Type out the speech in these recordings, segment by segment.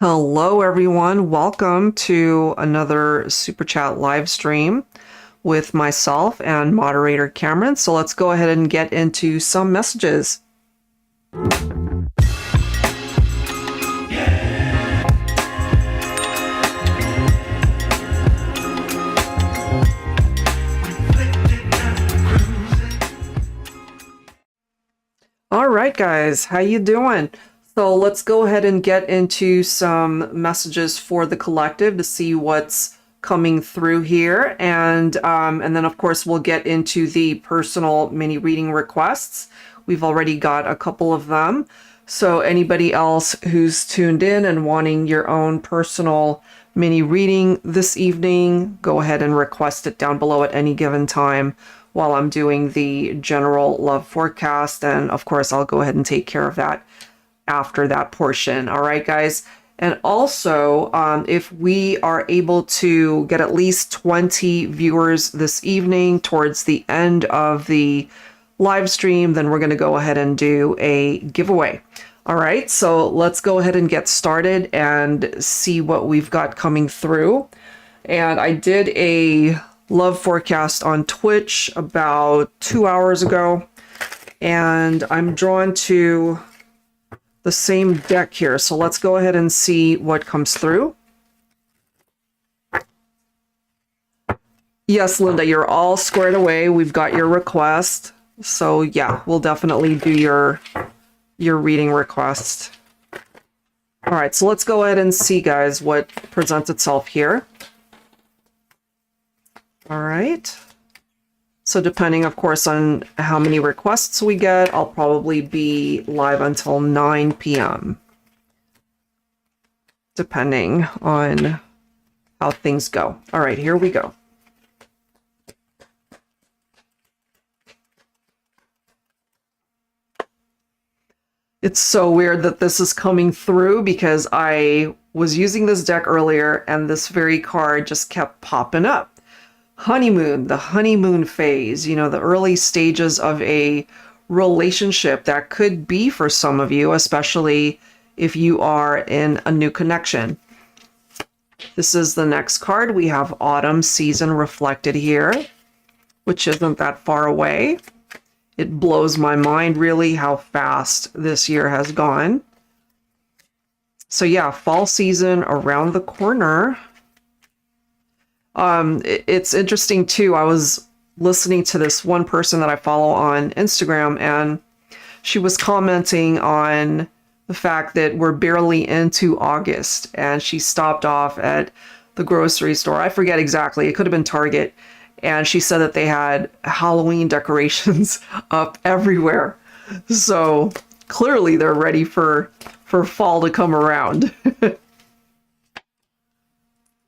Hello, everyone. Welcome to another Super Chat live stream with myself and moderator Cameron. So let's go ahead and get into some messages. All right, guys, how you doing? So let's go ahead and get into some messages for the collective to see what's coming through here, and then of course we'll get into the personal mini reading requests. We've already got a couple of them. So anybody else who's tuned in and wanting your own personal mini reading this evening, go ahead and request it down below at any given time while I'm doing the general love forecast. And of course, I'll go ahead and take care of that after that portion. All right, guys. And also, if we are able to get at least 20 viewers this evening towards the end of the live stream, then we're going to go ahead and do a giveaway. All right, so let's go ahead and get started and see what we've got coming through. And I did a love forecast on Twitch about 2 hours ago, and I'm drawn to the same deck here. So let's go ahead and see what comes through. Yes, Linda, you're all squared away. We've got your request. So yeah, we'll definitely do your reading request. All right, so let's go ahead and see, guys, what presents itself here. All right. So depending, of course, on how many requests we get, I'll probably be live until 9 p.m. depending on how things go. All right, here we go. It's so weird that this is coming through because I was using this deck earlier and this very card just kept popping up. Honeymoon, the honeymoon phase, you know, the early stages of a relationship that could be for some of you, especially if you are in a new connection. This is the next card. We have autumn season reflected here, which isn't that far away. It blows my mind really how fast this year has gone. So yeah, fall season around the corner. It's interesting too. I was listening to this one person that I follow on Instagram, and she was commenting on the fact that we're barely into August, and she stopped off at the grocery store. I forget exactly. It could have been Target. And she said that they had Halloween decorations up everywhere. So clearly they're ready for fall to come around.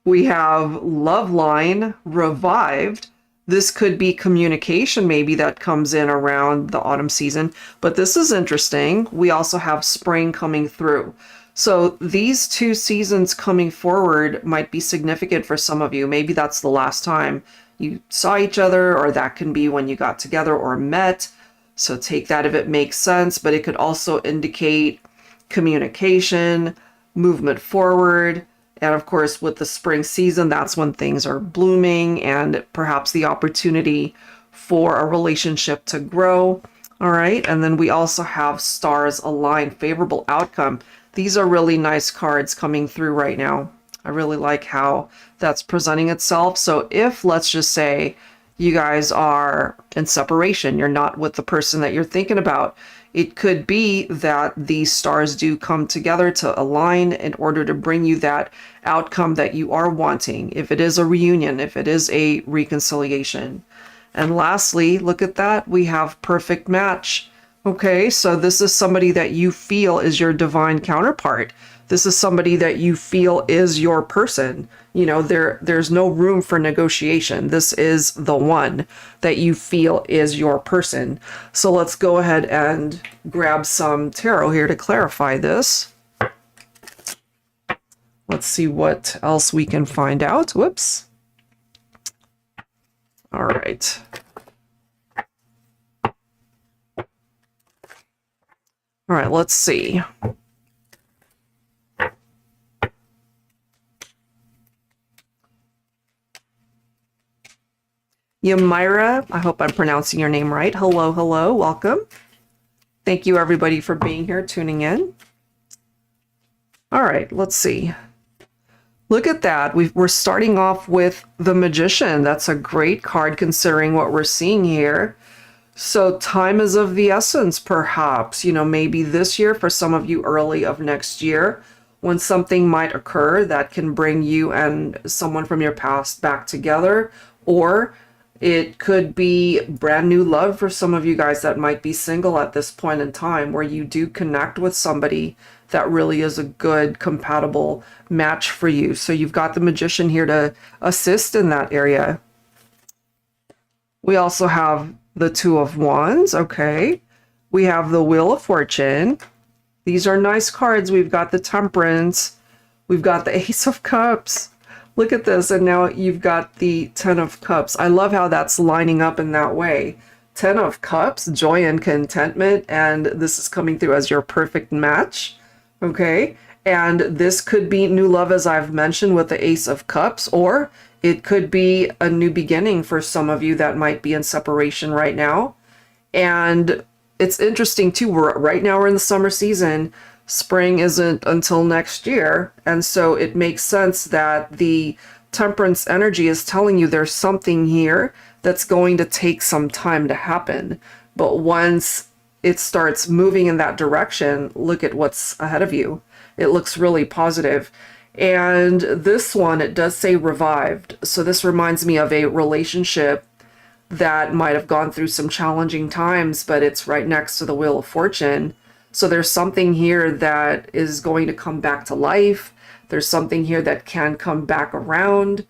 We have Love Line revived. This could be communication maybe that comes in around the autumn season, but this is interesting. We also have spring coming through. So these two seasons coming forward might be significant for some of you. Maybe that's the last time you saw each other, or that can be when you got together or met. So take that if it makes sense, but it could also indicate communication, movement forward. And of course, with the spring season, that's when things are blooming and perhaps the opportunity for a relationship to grow. All right. And then we also have stars align, favorable outcome. These are really nice cards coming through right now. I really like how that's presenting itself. So if, let's just say, you guys are in separation, you're not with the person that you're thinking about, it could be that these stars do come together to align in order to bring you that outcome that you are wanting. If it is a reunion, if it is a reconciliation. And lastly, look at that. We have perfect match. Okay, so this is somebody that you feel is your divine counterpart. This is somebody that you feel is your person. You know, there's no room for negotiation. This is the one that you feel is your person. So let's go ahead and grab some tarot here to clarify this. Let's see what else we can find out. Whoops. All right. All right, let's see. Yamira, I hope I'm pronouncing your name right. Hello, hello, welcome. Thank you everybody for being here, tuning in. All right, let's see. Look at that. We're starting off with the Magician. That's a great card considering what we're seeing here. So time is of the essence, perhaps. You know, maybe this year, for some of you early of next year, when something might occur that can bring you and someone from your past back together, or it could be brand new love for some of you guys that might be single at this point in time, where you do connect with somebody that really is a good, compatible match for you. So you've got the Magician here to assist in that area. We also have the Two of Wands. Okay. We have the Wheel of Fortune. These are nice cards. We've got the Temperance. We've got the Ace of Cups. Look at this. And now you've got the Ten of Cups. I love how that's lining up in that way. Ten of Cups, joy and contentment. And this is coming through as your perfect match. Okay. And this could be new love, as I've mentioned, with the Ace of Cups, or it could be a new beginning for some of you that might be in separation right now. And it's interesting too, right now we're in the summer season. Spring isn't until next year. And so it makes sense that the Temperance energy is telling you there's something here that's going to take some time to happen. But once it starts moving in that direction, look at what's ahead of you. It looks really positive. And this one, it does say revived. So this reminds me of a relationship that might have gone through some challenging times, but it's right next to the Wheel of Fortune. So there's something here that is going to come back to life. There's something here that can come back around.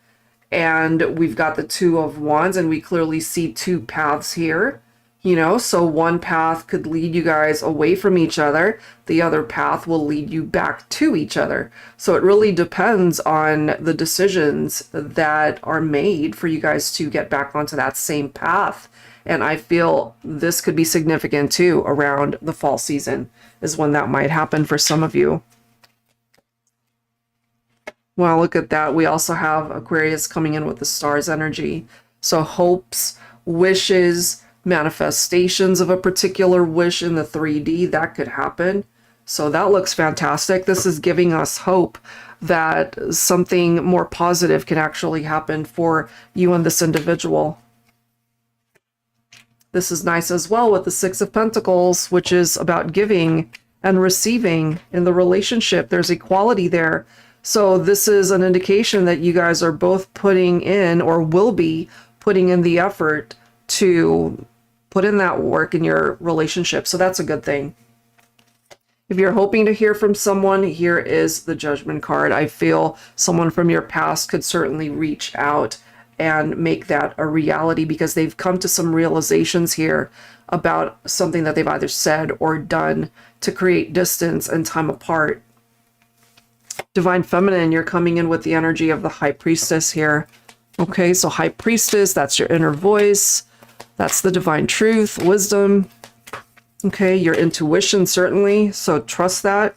And we've got the Two of Wands, and we clearly see two paths here. You know, so one path could lead you guys away from each other. The other path will lead you back to each other. So it really depends on the decisions that are made for you guys to get back onto that same path. And I feel this could be significant too around the fall season is when that might happen for some of you. Well, look at that. We also have Aquarius coming in with the Stars energy. So hopes, wishes, manifestations of a particular wish in the 3D, that could happen. So that looks fantastic. This is giving us hope that something more positive can actually happen for you and this individual. This is nice as well with the Six of Pentacles, which is about giving and receiving in the relationship. There's equality there. So this is an indication that you guys are both putting in, or will be putting in, the effort to put in that work in your relationship. So that's a good thing. If you're hoping to hear from someone, here is the Judgment card. I feel someone from your past could certainly reach out and make that a reality, because they've come to some realizations here about something that they've either said or done to create distance and time apart. Divine Feminine, you're coming in with the energy of the High Priestess here. Okay, so High Priestess, that's your inner voice. That's the divine truth, wisdom. Okay, your intuition, certainly. So trust that.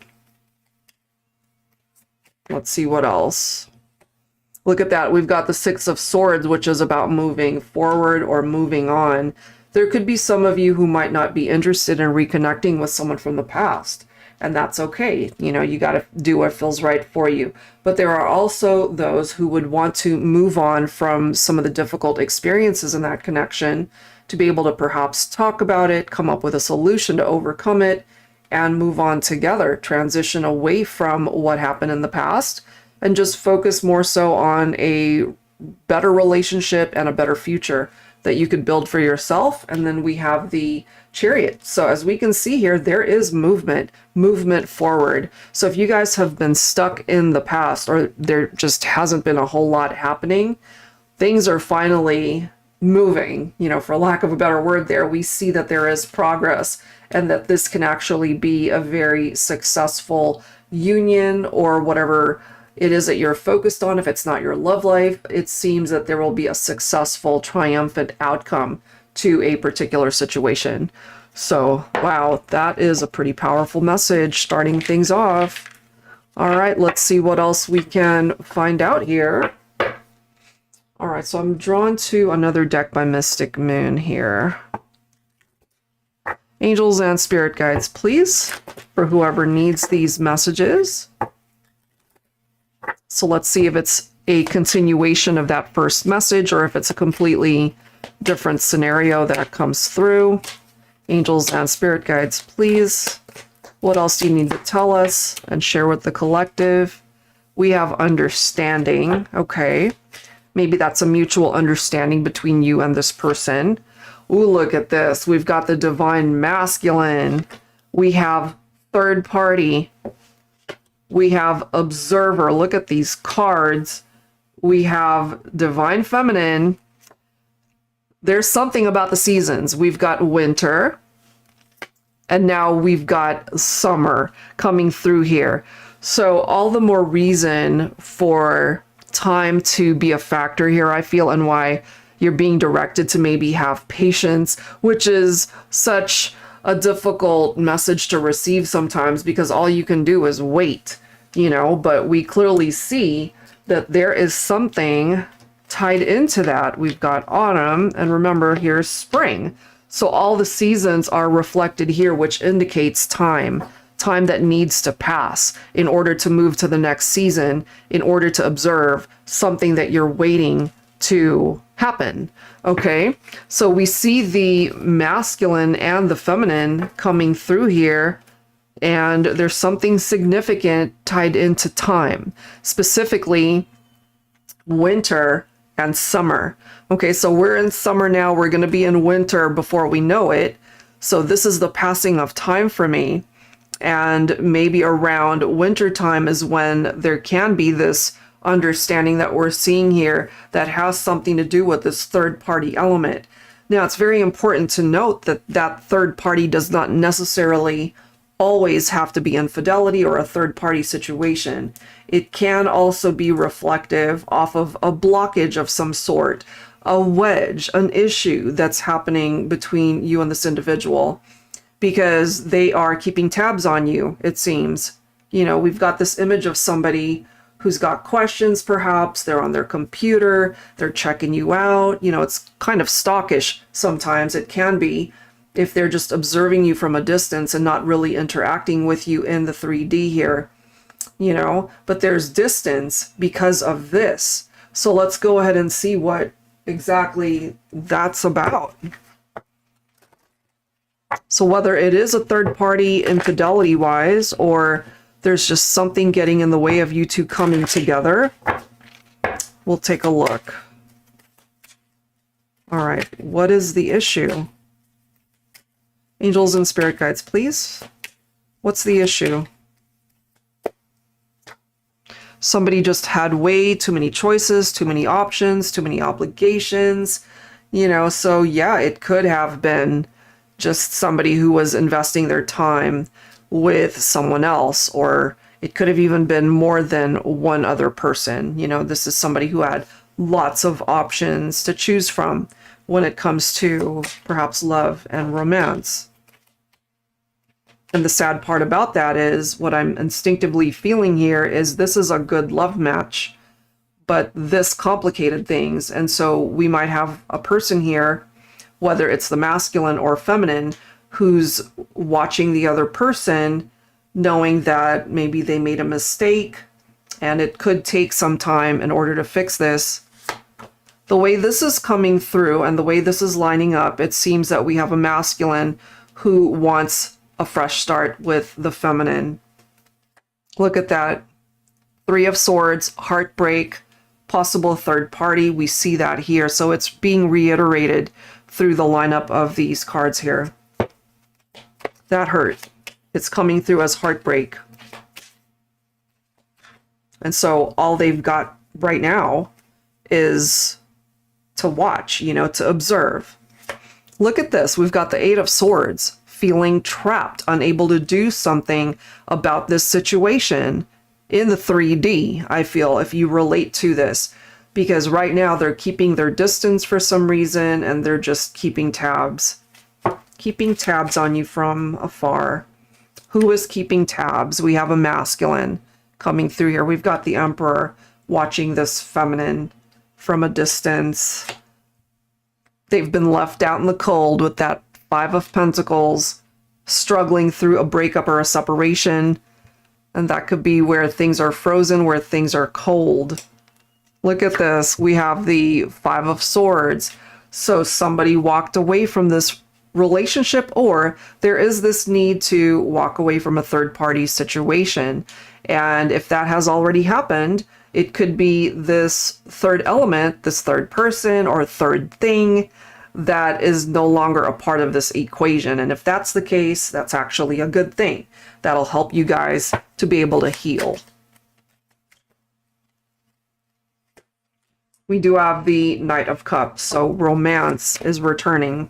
Let's see what else. Look at that. We've got the Six of Swords, which is about moving forward or moving on. There could be some of you who might not be interested in reconnecting with someone from the past. And that's okay. You know, you got to do what feels right for you. But there are also those who would want to move on from some of the difficult experiences in that connection, to be able to perhaps talk about it, come up with a solution to overcome it, and move on together, transition away from what happened in the past, and just focus more so on a better relationship and a better future that you could build for yourself. And then we have the Chariot. So as we can see here, there is movement forward. So if you guys have been stuck in the past, or there just hasn't been a whole lot happening, things are finally moving, you know, for lack of a better word there. We see that there is progress, and that this can actually be a very successful union, or whatever it is that you're focused on. If it's not your love life, it seems that there will be a successful, triumphant outcome to a particular situation. So, wow, that is a pretty powerful message starting things off. All right, let's see what else we can find out here. All right, so I'm drawn to another deck by Mystic Moon here. Angels and spirit guides, please, for whoever needs these messages. So let's see if it's a continuation of that first message or if it's a completely different scenario that comes through. Angels and spirit guides, please. What else do you need to tell us and share with the collective? We have understanding. Okay. Maybe that's a mutual understanding between you and this person. Ooh, look at this. We've got the divine masculine. We have third party. We have observer. Look at these cards. We have divine feminine. There's something about the seasons. We've got winter. And now we've got summer coming through here. So all the more reason for time to be a factor here, I feel, and why you're being directed to maybe have patience, which is such a difficult message to receive sometimes because all you can do is wait, you know, but we clearly see that there is something tied into that. We've got autumn, and remember, here's spring. So all the seasons are reflected here, which indicates time that needs to pass in order to move to the next season, in order to observe something that you're waiting to happen. Okay, so we see the masculine and the feminine coming through here, and there's something significant tied into time, specifically winter and summer. Okay, so we're in summer now, we're going to be in winter before we know it. So this is the passing of time for me. And maybe around winter time is when there can be this understanding that we're seeing here that has something to do with this third party element. Now, it's very important to note that that third party does not necessarily always have to be infidelity or a third party situation. It can also be reflective off of a blockage of some sort, a wedge, an issue that's happening between you and this individual, because they are keeping tabs on you, it seems. You know, we've got this image of somebody who's got questions, perhaps. They're on their computer. They're checking you out. You know, it's kind of stalkish sometimes. It can be if they're just observing you from a distance and not really interacting with you in the 3D here, you know. But there's distance because of this. So let's go ahead and see what exactly that's about. So whether it is a third party infidelity wise, or there's just something getting in the way of you two coming together, we'll take a look. All right, what is the issue? Angels and spirit guides, please. What's the issue? Somebody just had way too many choices, too many options, too many obligations, you know, so yeah, it could have been just somebody who was investing their time with someone else, or it could have even been more than one other person. You know, this is somebody who had lots of options to choose from when it comes to perhaps love and romance. And the sad part about that is what I'm instinctively feeling here is this is a good love match, but this complicated things. And so we might have a person here, whether it's the masculine or feminine, who's watching the other person, knowing that maybe they made a mistake and it could take some time in order to fix this. The way this is coming through and the way this is lining up, it seems that we have a masculine who wants a fresh start with the feminine. Look at that. 3 of Swords, heartbreak, possible third party. We see that here. So it's being reiterated through the lineup of these cards here. That hurt. It's coming through as heartbreak. And so all they've got right now is to watch, you know, to observe. Look at this. We've got the 8 of Swords, feeling trapped, unable to do something about this situation in the 3D, I feel, if you relate to this. Because right now they're keeping their distance for some reason, and they're just keeping tabs. Keeping tabs on you from afar. Who is keeping tabs? We have a masculine coming through here. We've got the Emperor watching this feminine from a distance. They've been left out in the cold with that Five of Pentacles, struggling through a breakup or a separation. And that could be where things are frozen, where things are cold. Look at this. We have the Five of Swords. So somebody walked away from this relationship, or there is this need to walk away from a third-party situation. And if that has already happened, it could be this third element, this third person or third thing that is no longer a part of this equation. And if that's the case, that's actually a good thing. That'll help you guys to be able to heal. We do have the Knight of Cups, so romance is returning.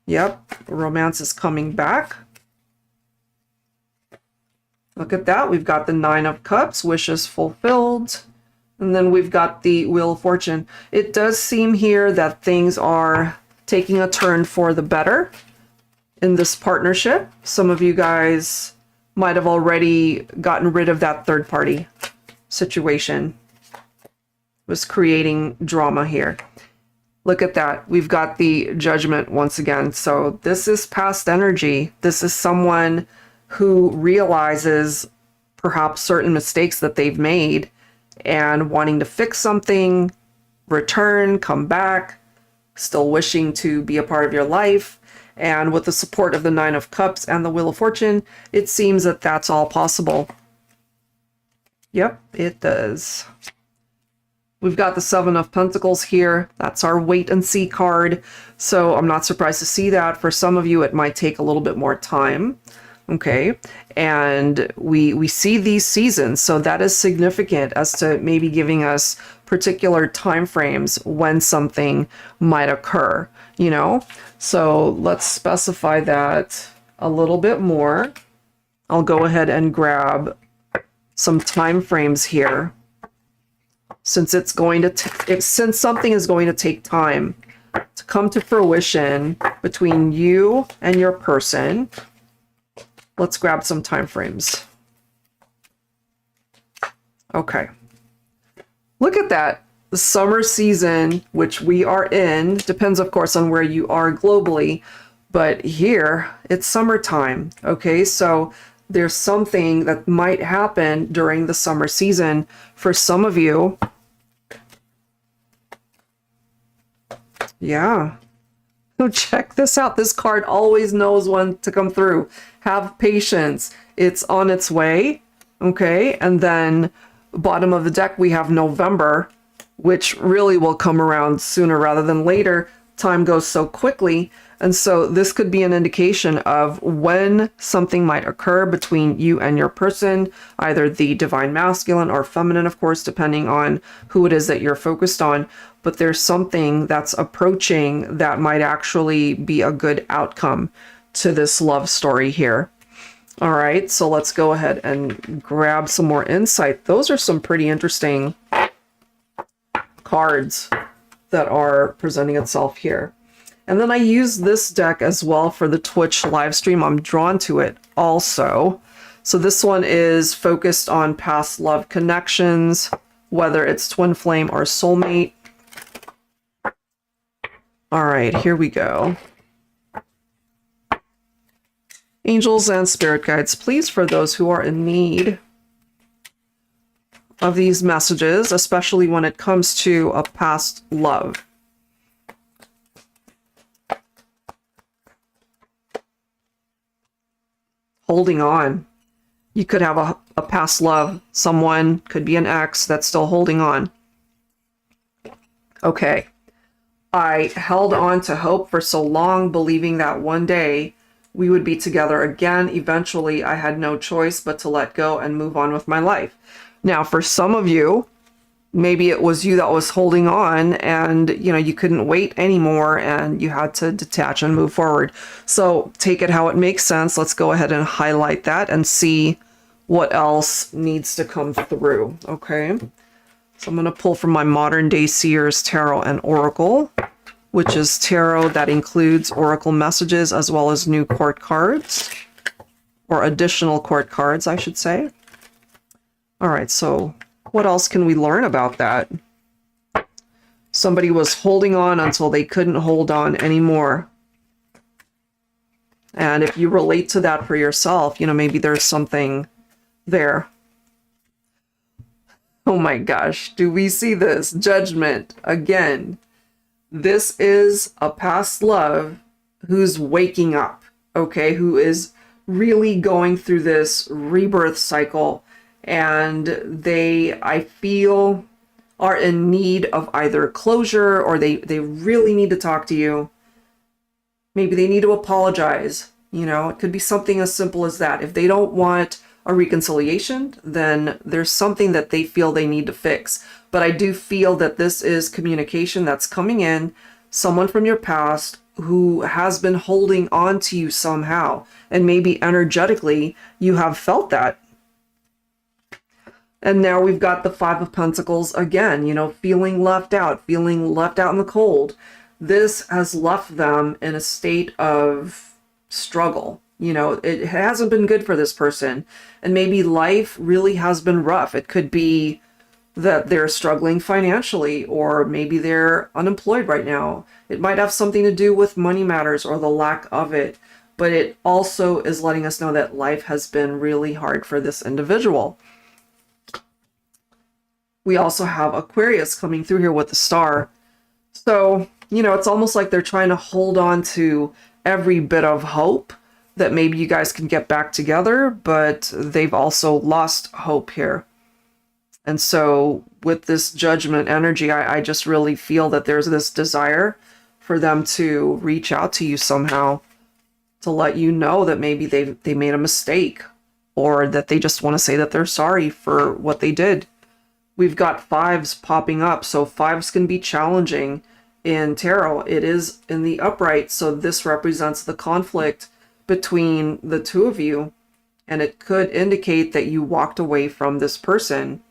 Yep, romance is coming back. Look at that. We've got the Nine of Cups, wishes fulfilled. And then we've got the Wheel of Fortune. It does seem here that things are taking a turn for the better in this partnership. Some of you guys might have already gotten rid of that third party situation. It was creating drama here. Look at that. We've got the Judgment once again. So this is past energy. This is someone who realizes perhaps certain mistakes that they've made and wanting to fix something, return, come back, still wishing to be a part of your life. And with the support of the Nine of Cups and the Wheel of Fortune, it seems that that's all possible. Yep, it does. We've got the Seven of Pentacles here. That's our wait and see card. So I'm not surprised to see that. For some of you, it might take a little bit more time. Okay, and we see these seasons, so that is significant as to maybe giving us particular time frames when something might occur, you know? So let's specify that a little bit more. I'll go ahead and grab some time frames here, since it's going to since something is going to take time to come to fruition between you and your person. Let's grab some time frames. Okay. Look at that. The summer season, which we are in, depends, of course, on where you are globally, but here it's summertime. Okay, so there's something that might happen during the summer season for some of you. Yeah. So check this out. This card always knows when to come through. Have patience. It's on its way. Okay. And then bottom of the deck, we have November, which really will come around sooner rather than later. Time goes so quickly. And so this could be an indication of when something might occur between you and your person, either the divine masculine or feminine, of course, depending on who it is that you're focused on. But there's something that's approaching that might actually be a good outcome to this love story here. All right, so let's go ahead and grab some more insight. Those are some pretty interesting cards that are presenting itself here. And then I use this deck as well for the Twitch live stream. I'm drawn to it also. So this one is focused on past love connections, whether it's twin flame or soulmate. All right, here we go. Angels and spirit guides, please, for those who are in need of these messages, especially when it comes to a past love. Holding on. You could have a past love. Someone could be an ex that's still holding on. Okay. I held on to hope for so long, believing that one day we would be together again. Eventually, I had no choice but to let go and move on with my life. Now, for some of you, maybe it was you that was holding on and, you know, you couldn't wait anymore and you had to detach and move forward. So take it how it makes sense. Let's go ahead and highlight that and see what else needs to come through. Okay. So I'm going to pull from my Modern Day Seers Tarot and Oracle, which is tarot that includes oracle messages as well as new court cards, or additional court cards, I should say. All right, so What else can we learn about that? Somebody was holding on until they couldn't hold on anymore. And if you relate to that for yourself, you know, maybe there's something there. Oh my gosh, do we see this? Judgment again. This is a past love who's waking up, okay? Who is really going through this rebirth cycle, and they, I feel, are in need of either closure, or they really need to talk to you. Maybe they need to apologize. You know, it could be something as simple as that. If they don't want a reconciliation, then there's something that they feel they need to fix. But I do feel that this is communication that's coming in, someone from your past who has been holding on to you somehow. And maybe energetically, you have felt that. And now we've got the Five of Pentacles again, you know, feeling left out in the cold. This has left them in a state of struggle. You know, it hasn't been good for this person. And maybe life really has been rough. It could be that they're struggling financially, or maybe they're unemployed right now. It might have something to do with money matters or the lack of it. But it also is letting us know that life has been really hard for this individual. We also have Aquarius coming through here with the star. So, you know, it's almost like they're trying to hold on to every bit of hope that maybe you guys can get back together, but they've also lost hope here. And so with this Judgment energy, I just really feel that there's this desire for them to reach out to you somehow, to let you know that maybe they made a mistake, or that they just want to say that they're sorry for what they did. We've got fives popping up, so fives can be challenging in tarot. It is in the upright, so this represents the conflict between the two of you, and it could indicate that you walked away from this person.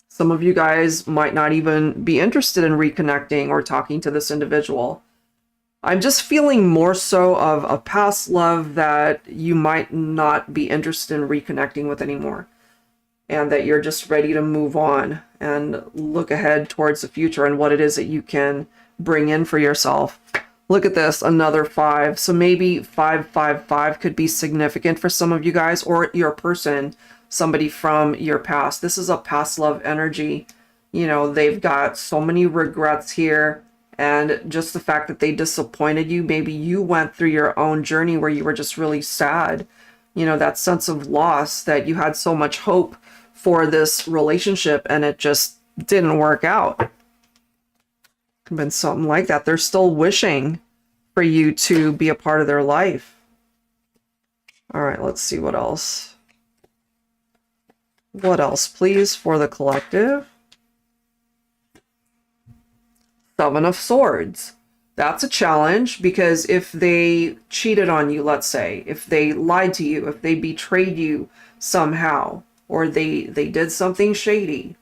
Some of you guys might not even be interested in reconnecting or talking to this individual. I'm just feeling more so of a past love that you might not be interested in reconnecting with anymore, and that you're just ready to move on and look ahead towards the future and what it is that you can bring in for yourself. Look at this, another five. So maybe 555 could be significant for some of you guys, or your person, somebody from your past. This is a past love energy. You know, they've got so many regrets here, and just the fact that they disappointed you. Maybe you went through your own journey where you were just really sad. You know, that sense of loss, that you had so much hope for this relationship and it just didn't work out. Could have been something like that. They're still wishing for you to be a part of their life. All right, let's see what else. What else, please, for the collective? Seven of Swords. That's a challenge, because if they cheated on you, let's say, if they lied to you, if they betrayed you somehow, or they did something shady,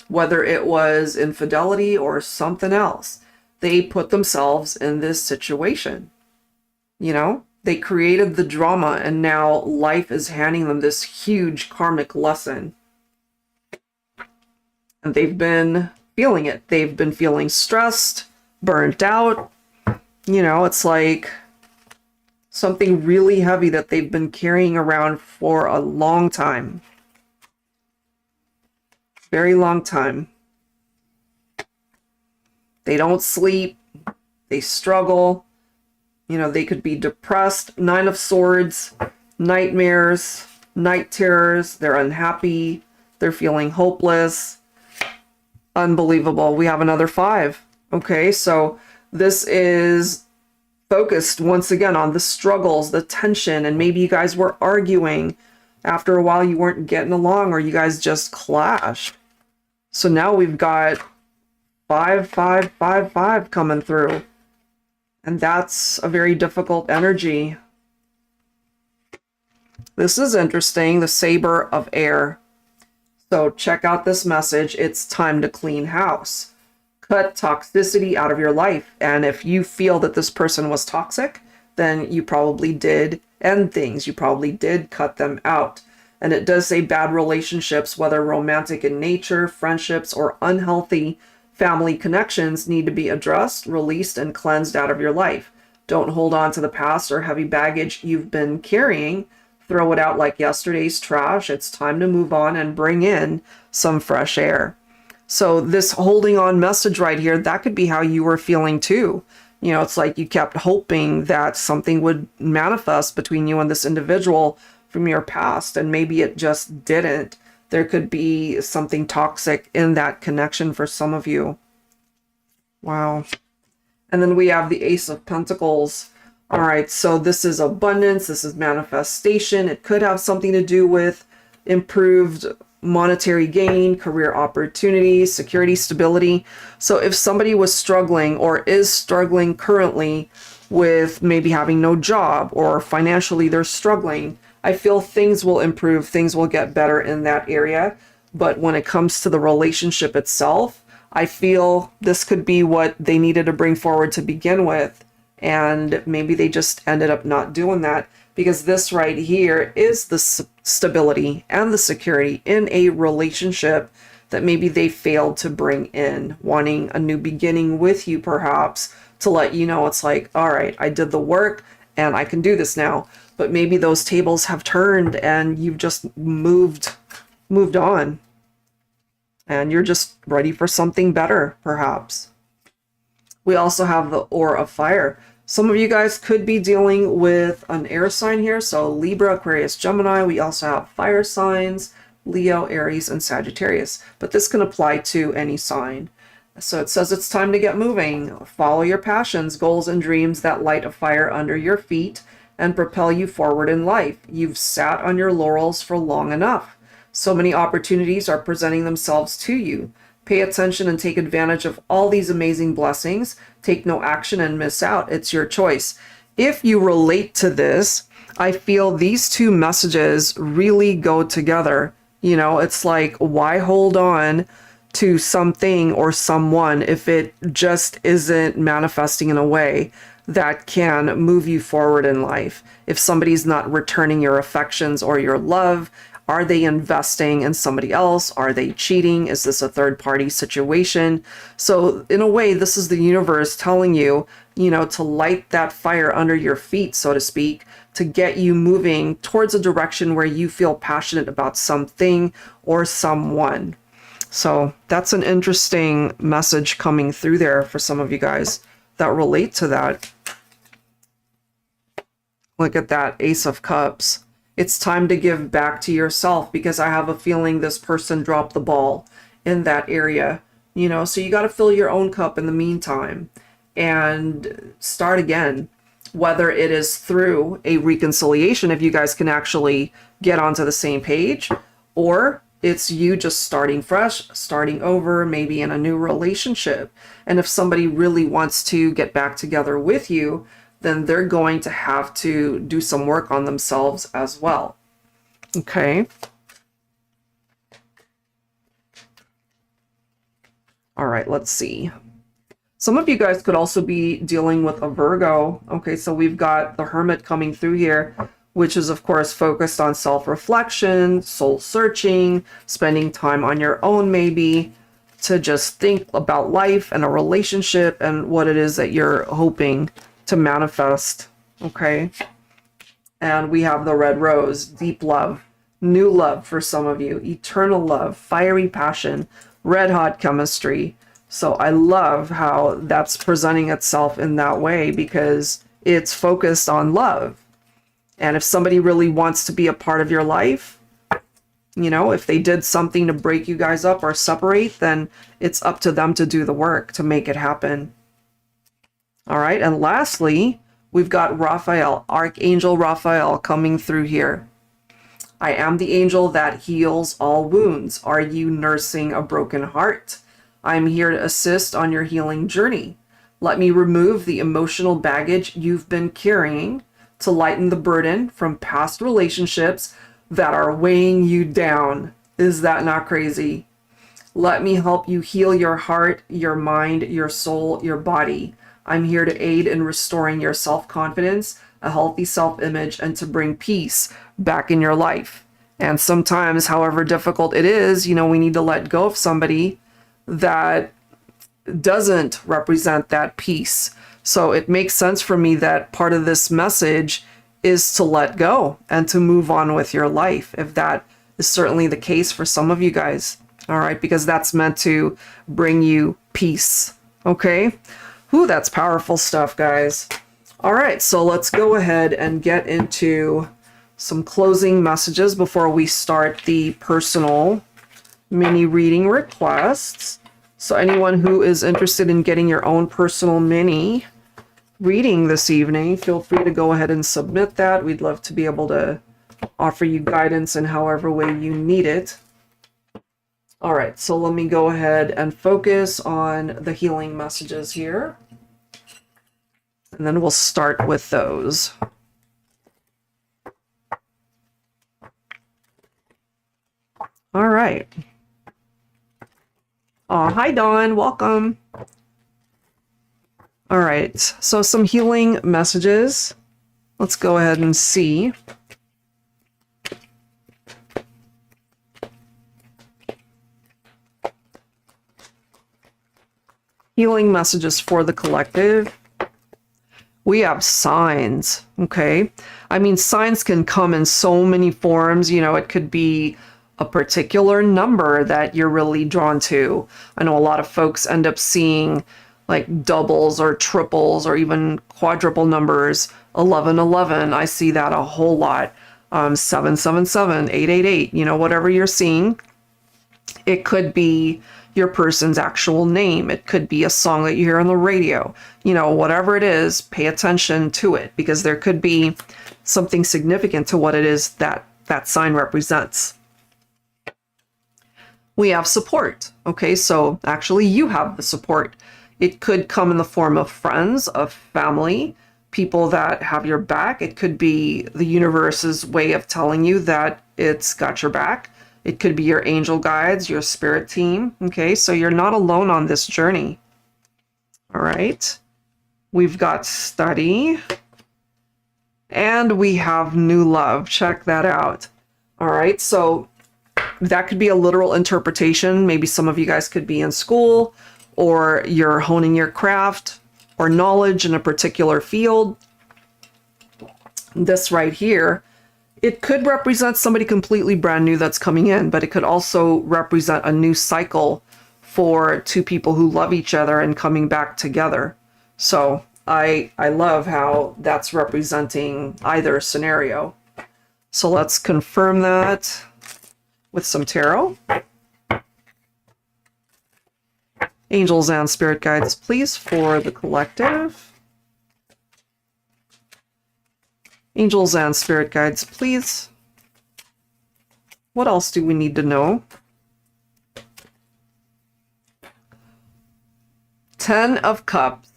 whether it was infidelity or something else, they put themselves in this situation. You know, they created the drama, and now life is handing them this huge karmic lesson. And they've been feeling it. They've been feeling stressed, burnt out. You know, it's like something really heavy that they've been carrying around for a long time. Very long time. They don't sleep. They struggle. You know, they could be depressed. Nine of Swords, nightmares, night terrors. They're unhappy. They're feeling hopeless. Unbelievable. We have another five. Okay, so this is focused once again on the struggles, the tension, and maybe you guys were arguing. After a while, you weren't getting along, or you guys just clashed. So now we've got 5 coming through. And that's a very difficult energy. This is interesting, the Saber of Air. So check out this message. It's time to clean house. Cut toxicity out of your life. And if you feel that this person was toxic, then you probably did end things. You probably did cut them out. And it does say bad relationships, whether romantic in nature, friendships, or unhealthy family connections, need to be addressed, released, and cleansed out of your life. Don't hold on to the past or heavy baggage you've been carrying. Throw it out like yesterday's trash. It's time to move on and bring in some fresh air. So this holding on message right here, that could be how you were feeling too. You know, it's like you kept hoping that something would manifest between you and this individual from your past, and maybe it just didn't. There could be something toxic in that connection for some of you. Wow. And then we have the Ace of Pentacles. All right, so this is abundance. This is manifestation. It could have something to do with improved monetary gain, career opportunities, security, stability. So if somebody was struggling or is struggling currently with maybe having no job, or financially they're struggling, I feel things will improve, things will get better in that area. But when it comes to the relationship itself, I feel this could be what they needed to bring forward to begin with. And maybe they just ended up not doing that, because this right here is the stability and the security in a relationship that maybe they failed to bring in, wanting a new beginning with you, perhaps, to let you know it's like, all right, I did the work and I can do this now. But maybe those tables have turned and you've just moved on, and you're just ready for something better, perhaps. We also have the Aura of Fire. Some of you guys could be dealing with an air sign here. So Libra, Aquarius, Gemini. We also have fire signs, Leo, Aries, and Sagittarius. But this can apply to any sign. So it says it's time to get moving. Follow your passions, goals, and dreams that light a fire under your feet and propel you forward in life. You've sat on your laurels for long enough. So many opportunities are presenting themselves to you. Pay attention and take advantage of all these amazing blessings. Take no action and miss out. It's your choice. If you relate to this, I feel these two messages really go together. You know, it's like, why hold on to something or someone if it just isn't manifesting in a way that can move you forward in life? If somebody's not returning your affections or your love, are they investing in somebody else? Are they cheating? Is this a third party situation? So in a way, this is the universe telling you, you know, to light that fire under your feet, so to speak, to get you moving towards a direction where you feel passionate about something or someone. So that's an interesting message coming through there for some of you guys that relate to that. Look at that Ace of Cups. It's time to give back to yourself, because I have a feeling this person dropped the ball in that area. You know, so you got to fill your own cup in the meantime and start again, whether it is through a reconciliation, if you guys can actually get onto the same page, or it's you just starting fresh, starting over, maybe in a new relationship. And if somebody really wants to get back together with you, then they're going to have to do some work on themselves as well. Okay. All right, let's see. Some of you guys could also be dealing with a Virgo. Okay, so we've got the Hermit coming through here, which is, of course, focused on self-reflection, soul-searching, spending time on your own, maybe, to just think about life and a relationship and what it is that you're hoping to manifest. Okay. And we have the Red Rose, deep love, new love for some of you, eternal love, fiery passion, red hot chemistry. So I love how that's presenting itself in that way, because it's focused on love. And if somebody really wants to be a part of your life, you know, if they did something to break you guys up or separate, then it's up to them to do the work to make it happen. All right, and lastly, we've got Raphael, Archangel Raphael, coming through here. I am the angel that heals all wounds. Are you nursing a broken heart? I'm here to assist on your healing journey. Let me remove the emotional baggage you've been carrying to lighten the burden from past relationships that are weighing you down. Is that not crazy? Let me help you heal your heart, your mind, your soul, your body. I'm here to aid in restoring your self-confidence, a healthy self-image, and to bring peace back in your life. And sometimes, however difficult it is, you know, we need to let go of somebody that doesn't represent that peace. So it makes sense for me that part of this message is to let go and to move on with your life, if that is certainly the case for some of you guys. All right, because that's meant to bring you peace. Okay? Ooh, that's powerful stuff, guys. All right, so let's go ahead and get into some closing messages before we start the personal mini reading requests. So anyone who is interested in getting your own personal mini reading this evening, feel free to go ahead and submit that. We'd love to be able to offer you guidance in however way you need it. All right, so let me go ahead and focus on the healing messages here. And then we'll start with those. All right. Oh, hi, Dawn. Welcome. All right. So some healing messages. Let's go ahead and see. Healing messages for the collective. We have signs, okay? I mean, signs can come in so many forms. You know, it could be a particular number that you're really drawn to. I know a lot of folks end up seeing like doubles or triples or even quadruple numbers. 1111, I see that a whole lot. 777, 888, you know, whatever you're seeing. It could be your person's actual name. It could be a song that you hear on the radio. You know, whatever it is, pay attention to it, because there could be something significant to what it is that that sign represents. We have support. Okay, so actually you have the support. It could come in the form of friends, of family, people that have your back. It could be the universe's way of telling you that it's got your back. It could be your angel guides, your spirit team. Okay, so you're not alone on this journey. All right. We've got study. And we have new love. Check that out. All right, so that could be a literal interpretation. Maybe some of you guys could be in school, or you're honing your craft or knowledge in a particular field. This right here, it could represent somebody completely brand new that's coming in, but it could also represent a new cycle for two people who love each other and coming back together. So I love how that's representing either scenario. So let's confirm that with some tarot. Angels and spirit guides, please, for the collective. Angels and spirit guides, please. What else do we need to know? 10 of Cups.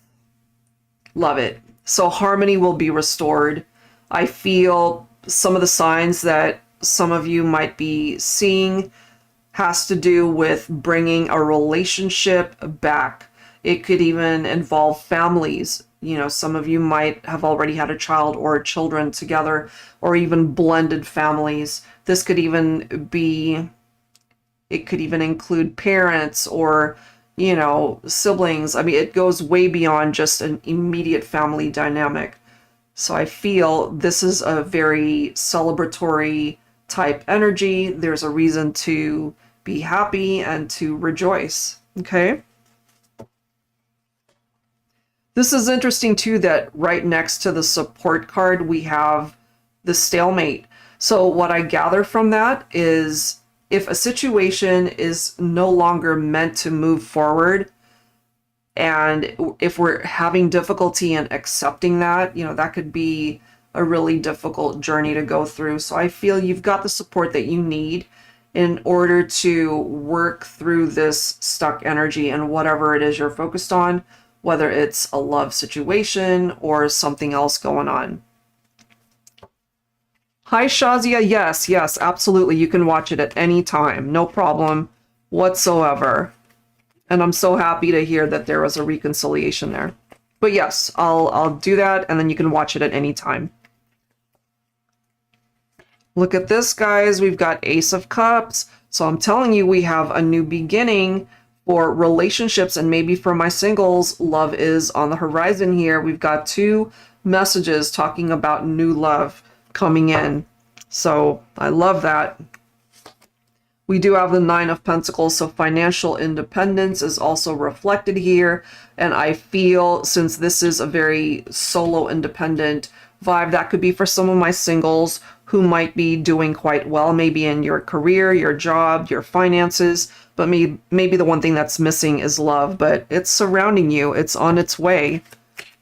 Love it. So harmony will be restored. I feel some of the signs that some of you might be seeing has to do with bringing a relationship back. It could even involve families. You know, some of you might have already had a child or children together, or even blended families. This could even be, it could even include parents or, you know, siblings. I mean, it goes way beyond just an immediate family dynamic. So I feel this is a very celebratory type energy. There's a reason to be happy and to rejoice. Okay. This is interesting too, that right next to the support card, we have the stalemate. So what I gather from that is, if a situation is no longer meant to move forward, and if we're having difficulty in accepting that, you know, that could be a really difficult journey to go through. So I feel you've got the support that you need in order to work through this stuck energy and whatever it is you're focused on, whether it's a love situation or something else going on. Hi, Shazia. Yes, absolutely. You can watch it at any time. No problem whatsoever. And I'm so happy to hear that there was a reconciliation there. But yes, I'll do that, and then you can watch it at any time. Look at this, guys. We've got Ace of Cups. So I'm telling you, we have a new beginning for relationships, and maybe for my singles, love is on the horizon here. We've got two messages talking about new love coming in. So I love that. We do have the Nine of Pentacles, so financial independence is also reflected here. And I feel, since this is a very solo independent vibe, that could be for some of my singles who might be doing quite well, maybe in your career, your job, your finances. But maybe the one thing that's missing is love, but it's surrounding you. It's on its way.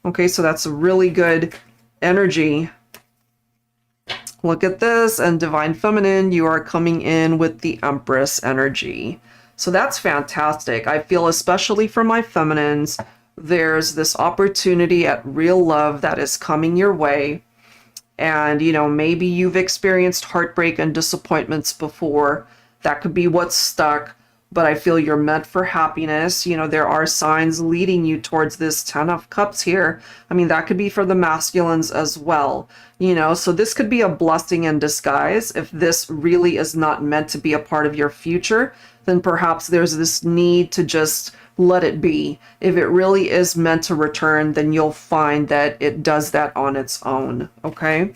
Okay, so that's a really good energy. Look at this, and Divine Feminine, you are coming in with the Empress energy. So that's fantastic. I feel, especially for my feminines, there's this opportunity at real love that is coming your way. And, you know, maybe you've experienced heartbreak and disappointments before. That could be what's stuck. But I feel you're meant for happiness. You know, there are signs leading you towards this 10 of Cups here. I mean, that could be for the masculines as well. You know, so this could be a blessing in disguise. If this really is not meant to be a part of your future, then perhaps there's this need to just let it be. If it really is meant to return, then you'll find that it does that on its own, okay?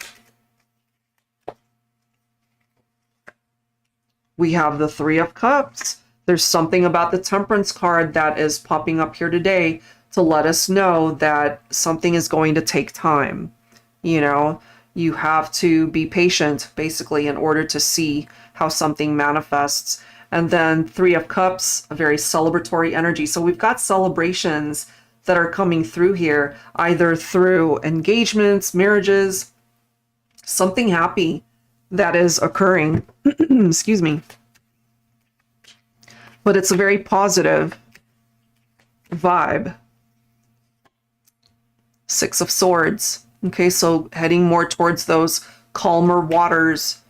We have the Three of Cups. There's something about the Temperance card that is popping up here today to let us know that something is going to take time. You know, you have to be patient, basically, in order to see how something manifests. And then Three of Cups, a very celebratory energy. So we've got celebrations that are coming through here, either through engagements, marriages, something happy that is occurring. Excuse me. But it's a very positive vibe. Six of Swords. Okay, so heading more towards those calmer waters.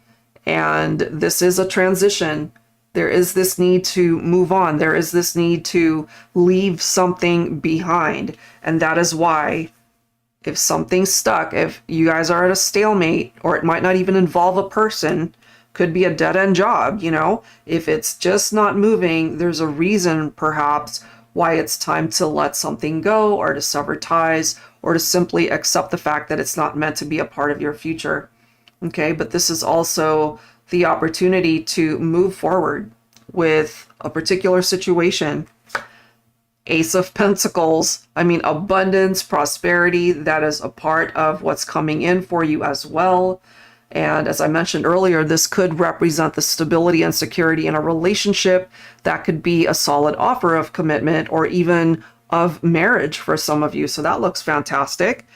And this is a transition. There is this need to move on. There is this need to leave something behind. And that is why, if something's stuck, if you guys are at a stalemate, or it might not even involve a person, could be a dead-end job, you know? If it's just not moving, there's a reason, perhaps, why it's time to let something go, or to sever ties, or to simply accept the fact that it's not meant to be a part of your future. Okay, but this is also the opportunity to move forward with a particular situation. Ace of Pentacles. I mean, abundance, prosperity, that is a part of what's coming in for you as well. And as I mentioned earlier, this could represent the stability and security in a relationship. That could be a solid offer of commitment, or even of marriage for some of you. So that looks fantastic.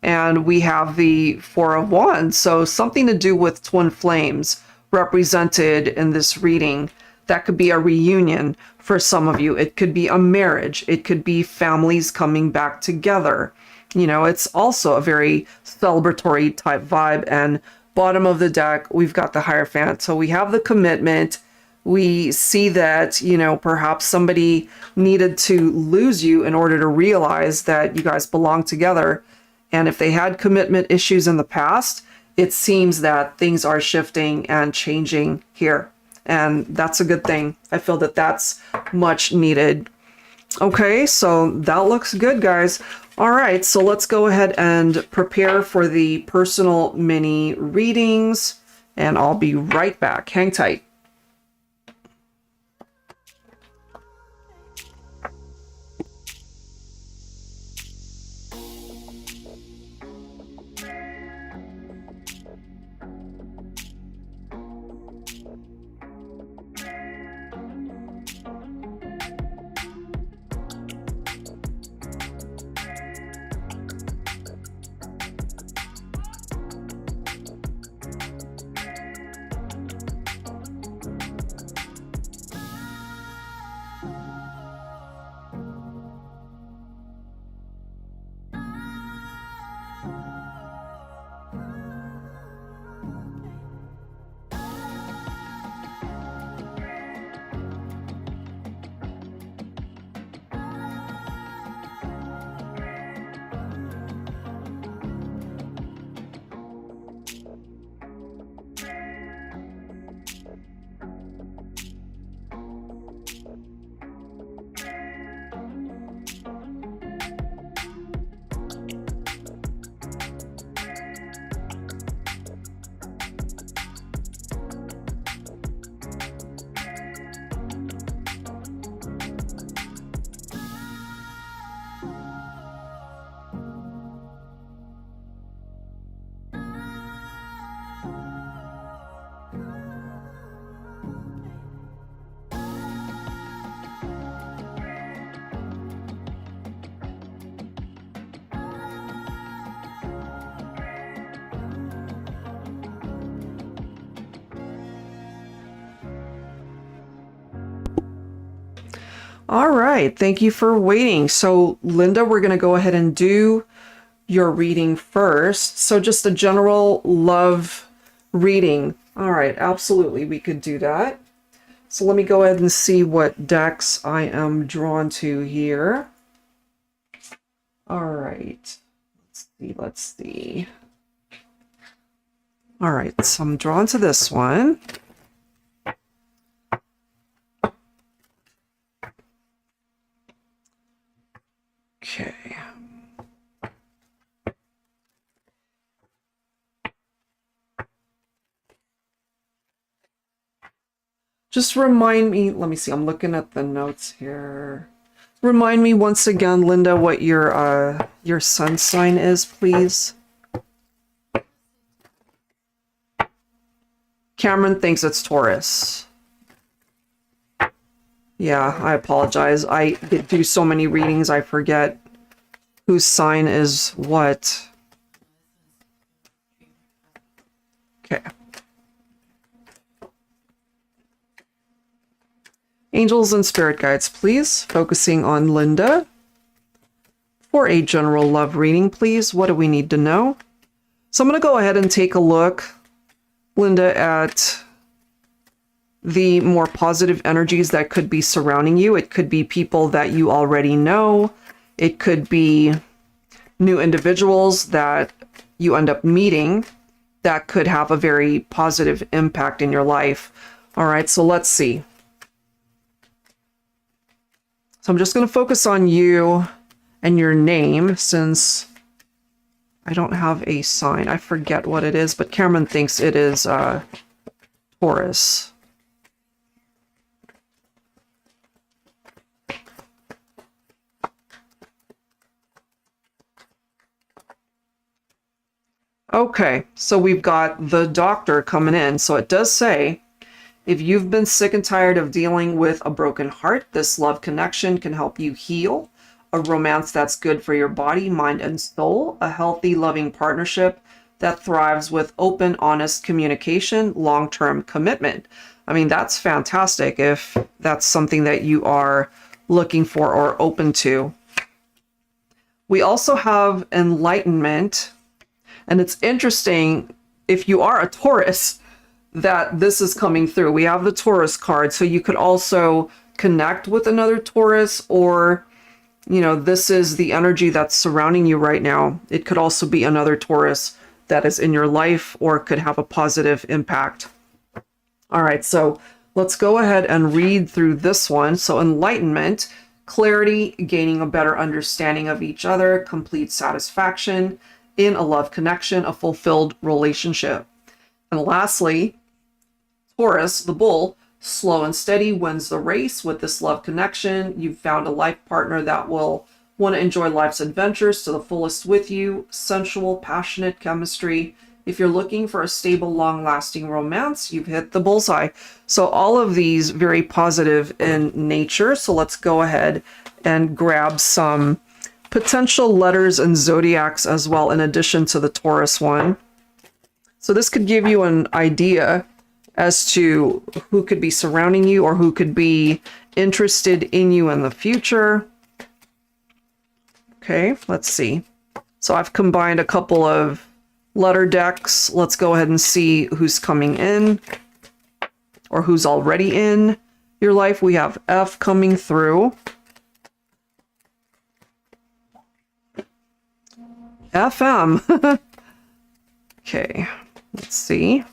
And we have the Four of Wands. So something to do with twin flames represented in this reading. That could be a reunion for some of you. It could be a marriage. It could be families coming back together. You know, it's also a very celebratory type vibe. And bottom of the deck, we've got the Hierophant. So we have the commitment. We see that, you know, perhaps somebody needed to lose you in order to realize that you guys belong together. And if they had commitment issues in the past, it seems that things are shifting and changing here. And that's a good thing. I feel that that's much needed. Okay, so that looks good, guys. All right, so let's go ahead and prepare for the personal mini readings, and I'll be right back. Hang tight. All right, thank you for waiting. So Linda, we're going to go ahead and do your reading first. So just a general love reading. All right, absolutely, we could do that. So let me go ahead and see what decks I am drawn to here. All right, let's see. All right, so I'm drawn to this one. Okay. Just remind me, let me see, I'm looking at the notes here. Remind me once again, Linda, what your sun sign is, please. Cameron thinks it's Taurus. Yeah, I apologize. I do so many readings, I forget whose sign is what. Okay. Angels and spirit guides, please. Focusing on Linda. For a general love reading, please. What do we need to know? So I'm going to go ahead and take a look, Linda, at the more positive energies that could be surrounding you. It could be people that you already know. It could be new individuals that you end up meeting that could have a very positive impact in your life. All right, so let's see. So I'm just going to focus on you and your name since I don't have a sign. I forget what it is, but Cameron thinks it is Taurus. Okay, so we've got the doctor coming in. So it does say, if you've been sick and tired of dealing with a broken heart, this love connection can help you heal. A romance that's good for your body, mind, and soul. A healthy, loving partnership that thrives with open, honest communication, long-term commitment. I mean, that's fantastic if that's something that you are looking for or open to. We also have enlightenment. And it's interesting, if you are a Taurus, that this is coming through. We have the Taurus card, so you could also connect with another Taurus, or, you know, this is the energy that's surrounding you right now. It could also be another Taurus that is in your life or could have a positive impact. All right, so let's go ahead and read through this one. So enlightenment, clarity, gaining a better understanding of each other, complete satisfaction in a love connection, a fulfilled relationship. And lastly, Taurus, the bull, slow and steady wins the race with this love connection. You've found a life partner that will want to enjoy life's adventures to the fullest with you. Sensual, passionate chemistry. If you're looking for a stable, long-lasting romance, you've hit the bullseye. So all of these very positive in nature. So let's go ahead and grab some potential letters and zodiacs as well, in addition to the Taurus one. So this could give you an idea as to who could be surrounding you or who could be interested in you in the future. Okay, let's see. So I've combined a couple of letter decks. Let's go ahead and see who's coming in or who's already in your life. We have F coming through. FM. Okay, let's see.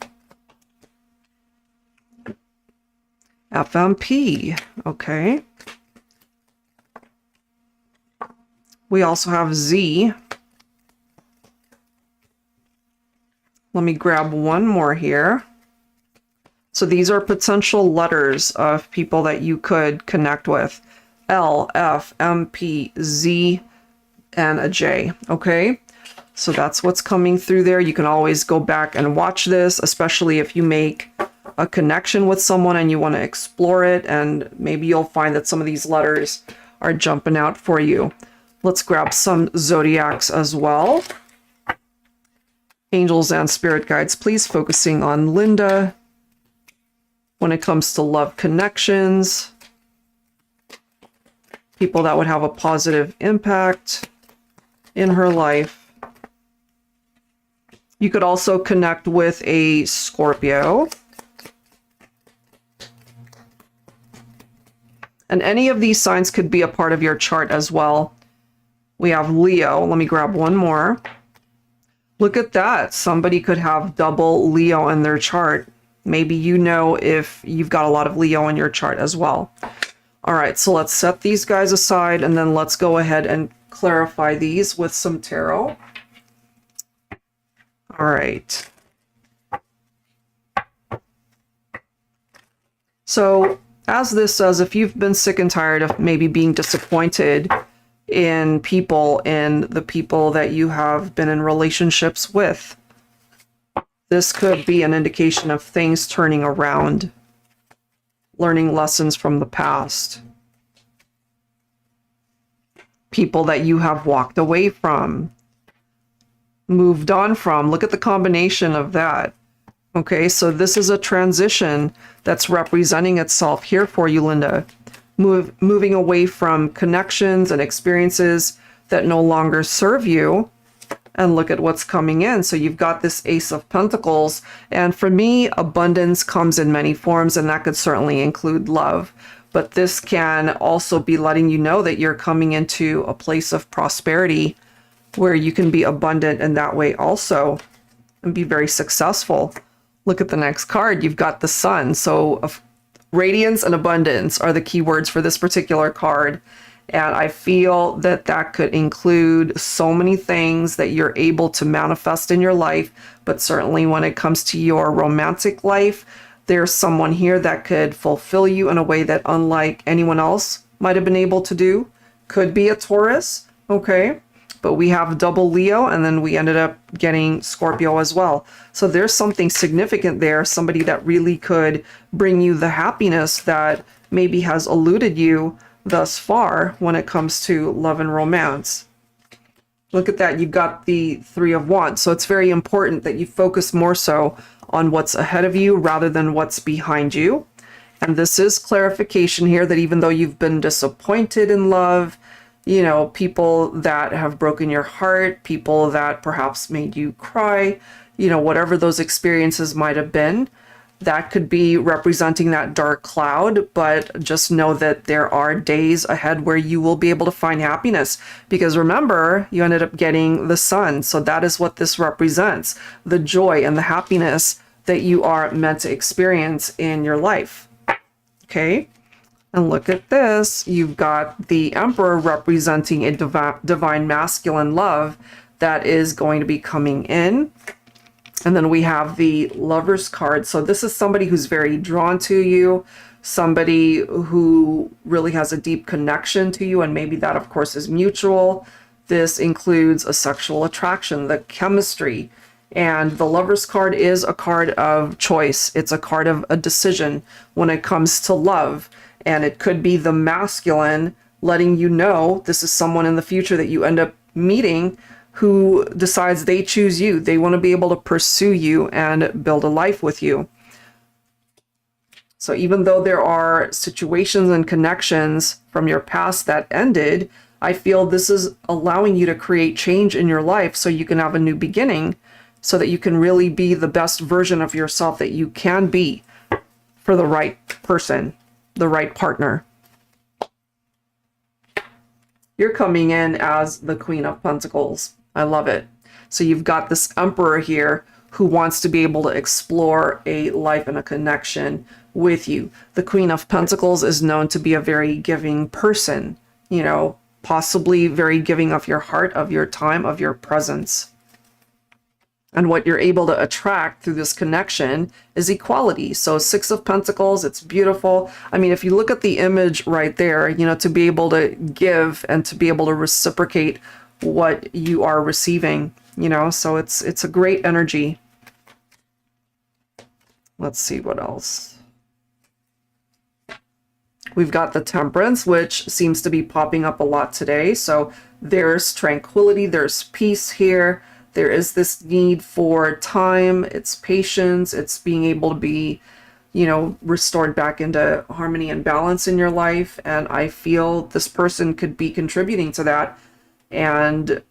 FMP. Okay. We also have Z. Let me grab one more here. So these are potential letters of people that you could connect with. L, F, M, P, Z, and a J. Okay. So that's what's coming through there. You can always go back and watch this, especially if you make a connection with someone and you want to explore it, and maybe you'll find that some of these letters are jumping out for you. Let's grab some zodiacs as well. Angels and spirit guides, please, focusing on Linda. When it comes to love connections, People that would have a positive impact in her life. You could also connect with a Scorpio. And any of these signs could be a part of your chart as well. We have Leo. Let me grab one more. Look at that. Somebody could have double Leo in their chart. Maybe you know if you've got a lot of Leo in your chart as well. All right, so let's set these guys aside and then let's go ahead and clarify these with some tarot. All right. So as this says, if you've been sick and tired of maybe being disappointed in people and the people that you have been in relationships with, this could be an indication of things turning around, learning lessons from the past. People that you have walked away from, moved on from. Look at the combination of that. Okay, so this is a transition that's representing itself here for you, Linda. Moving away from connections and experiences that no longer serve you. And look at what's coming in. So you've got this Ace of Pentacles. And for me, abundance comes in many forms, and that could certainly include love. But this can also be letting you know that you're coming into a place of prosperity where you can be abundant in that way also and be very successful. Look at the next card. You've got the Sun. So radiance and abundance are the key words for this particular card. And I feel that that could include so many things that you're able to manifest in your life. But certainly when it comes to your romantic life, there's someone here that could fulfill you in a way that unlike anyone else might have been able to do. Could be a Taurus, okay? But we have double Leo, and then we ended up getting Scorpio as well. So there's something significant there, somebody that really could bring you the happiness that maybe has eluded you thus far when it comes to love and romance. Look at that, you've got the Three of Wands. So it's very important that you focus more so on what's ahead of you rather than what's behind you. And this is clarification here that even though you've been disappointed in love, you know, people that have broken your heart, people that perhaps made you cry, you know, whatever those experiences might have been, that could be representing that dark cloud. But just know that there are days ahead where you will be able to find happiness, because remember, you ended up getting the Sun. So that is what this represents, the joy and the happiness that you are meant to experience in your life. Okay. And look at this. You've got the Emperor representing a divine masculine love that is going to be coming in. And then we have the Lovers card. So this is somebody who's very drawn to you, somebody who really has a deep connection to you, and maybe that, of course, is mutual. This includes a sexual attraction, the chemistry. And the Lovers card is a card of choice. It's a card of a decision when it comes to love. And it could be the masculine letting you know this is someone in the future that you end up meeting who decides they choose you. They want to be able to pursue you and build a life with you. So even though there are situations and connections from your past that ended, I feel this is allowing you to create change in your life so you can have a new beginning, so that you can really be the best version of yourself that you can be for the right person, the right partner. You're coming in as the Queen of Pentacles. I love it. So you've got this Emperor here who wants to be able to explore a life and a connection with you. The Queen of Pentacles is known to be a very giving person, you know, possibly very giving of your heart, of your time, of your presence. And what you're able to attract through this connection is equality. So Six of Pentacles, it's beautiful. I mean, if you look at the image right there, you know, to be able to give and to be able to reciprocate what you are receiving, you know, so it's a great energy. Let's see what else. We've got the Temperance, which seems to be popping up a lot today. So there's tranquility, there's peace here. There is this need for time, it's patience, it's being able to be you know, restored back into harmony and balance in your life. And I feel this person could be contributing to that. And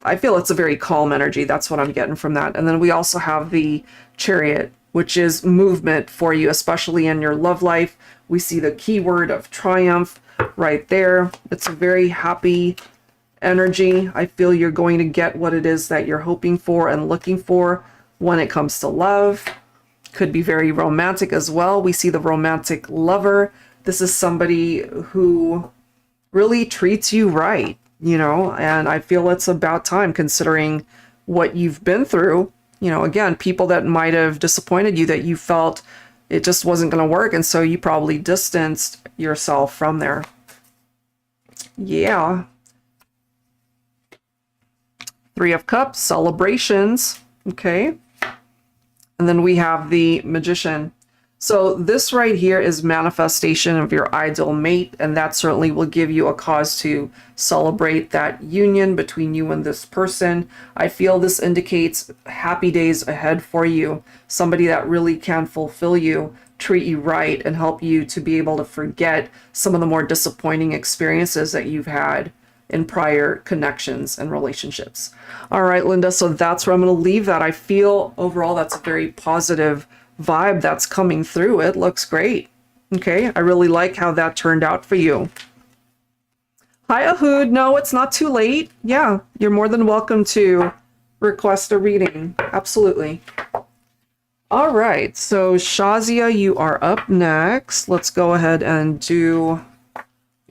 I feel it's a very calm energy. That's what I'm getting from that. And then we also have the Chariot, which is movement for you, especially in your love life. We see the keyword of triumph right there. It's a very happy energy. I feel you're going to get what it is that you're hoping for and looking for when it comes to love. Could be very romantic as well. We see the romantic lover. This is somebody who really treats you right, you know, and I feel it's about time considering what you've been through. You know, again, people that might have disappointed you, that you felt it just wasn't going to work, and so you probably distanced yourself from there. Yeah. Three of Cups, celebrations. Okay. And then we have the Magician. So this right here is manifestation of your ideal mate, and that certainly will give you a cause to celebrate that union between you and this person. I feel this indicates happy days ahead for you. Somebody that really can fulfill you, treat you right, and help you to be able to forget some of the more disappointing experiences that you've had in prior connections and relationships. All right, Linda, so that's where I'm going to leave that. I feel overall that's a very positive vibe that's coming through. It looks great. Okay, I really like how that turned out for you. Hi, Ahood. No, it's not too late. Yeah, you're more than welcome to request a reading. Absolutely. All right, so Shazia, you are up next. Let's go ahead and do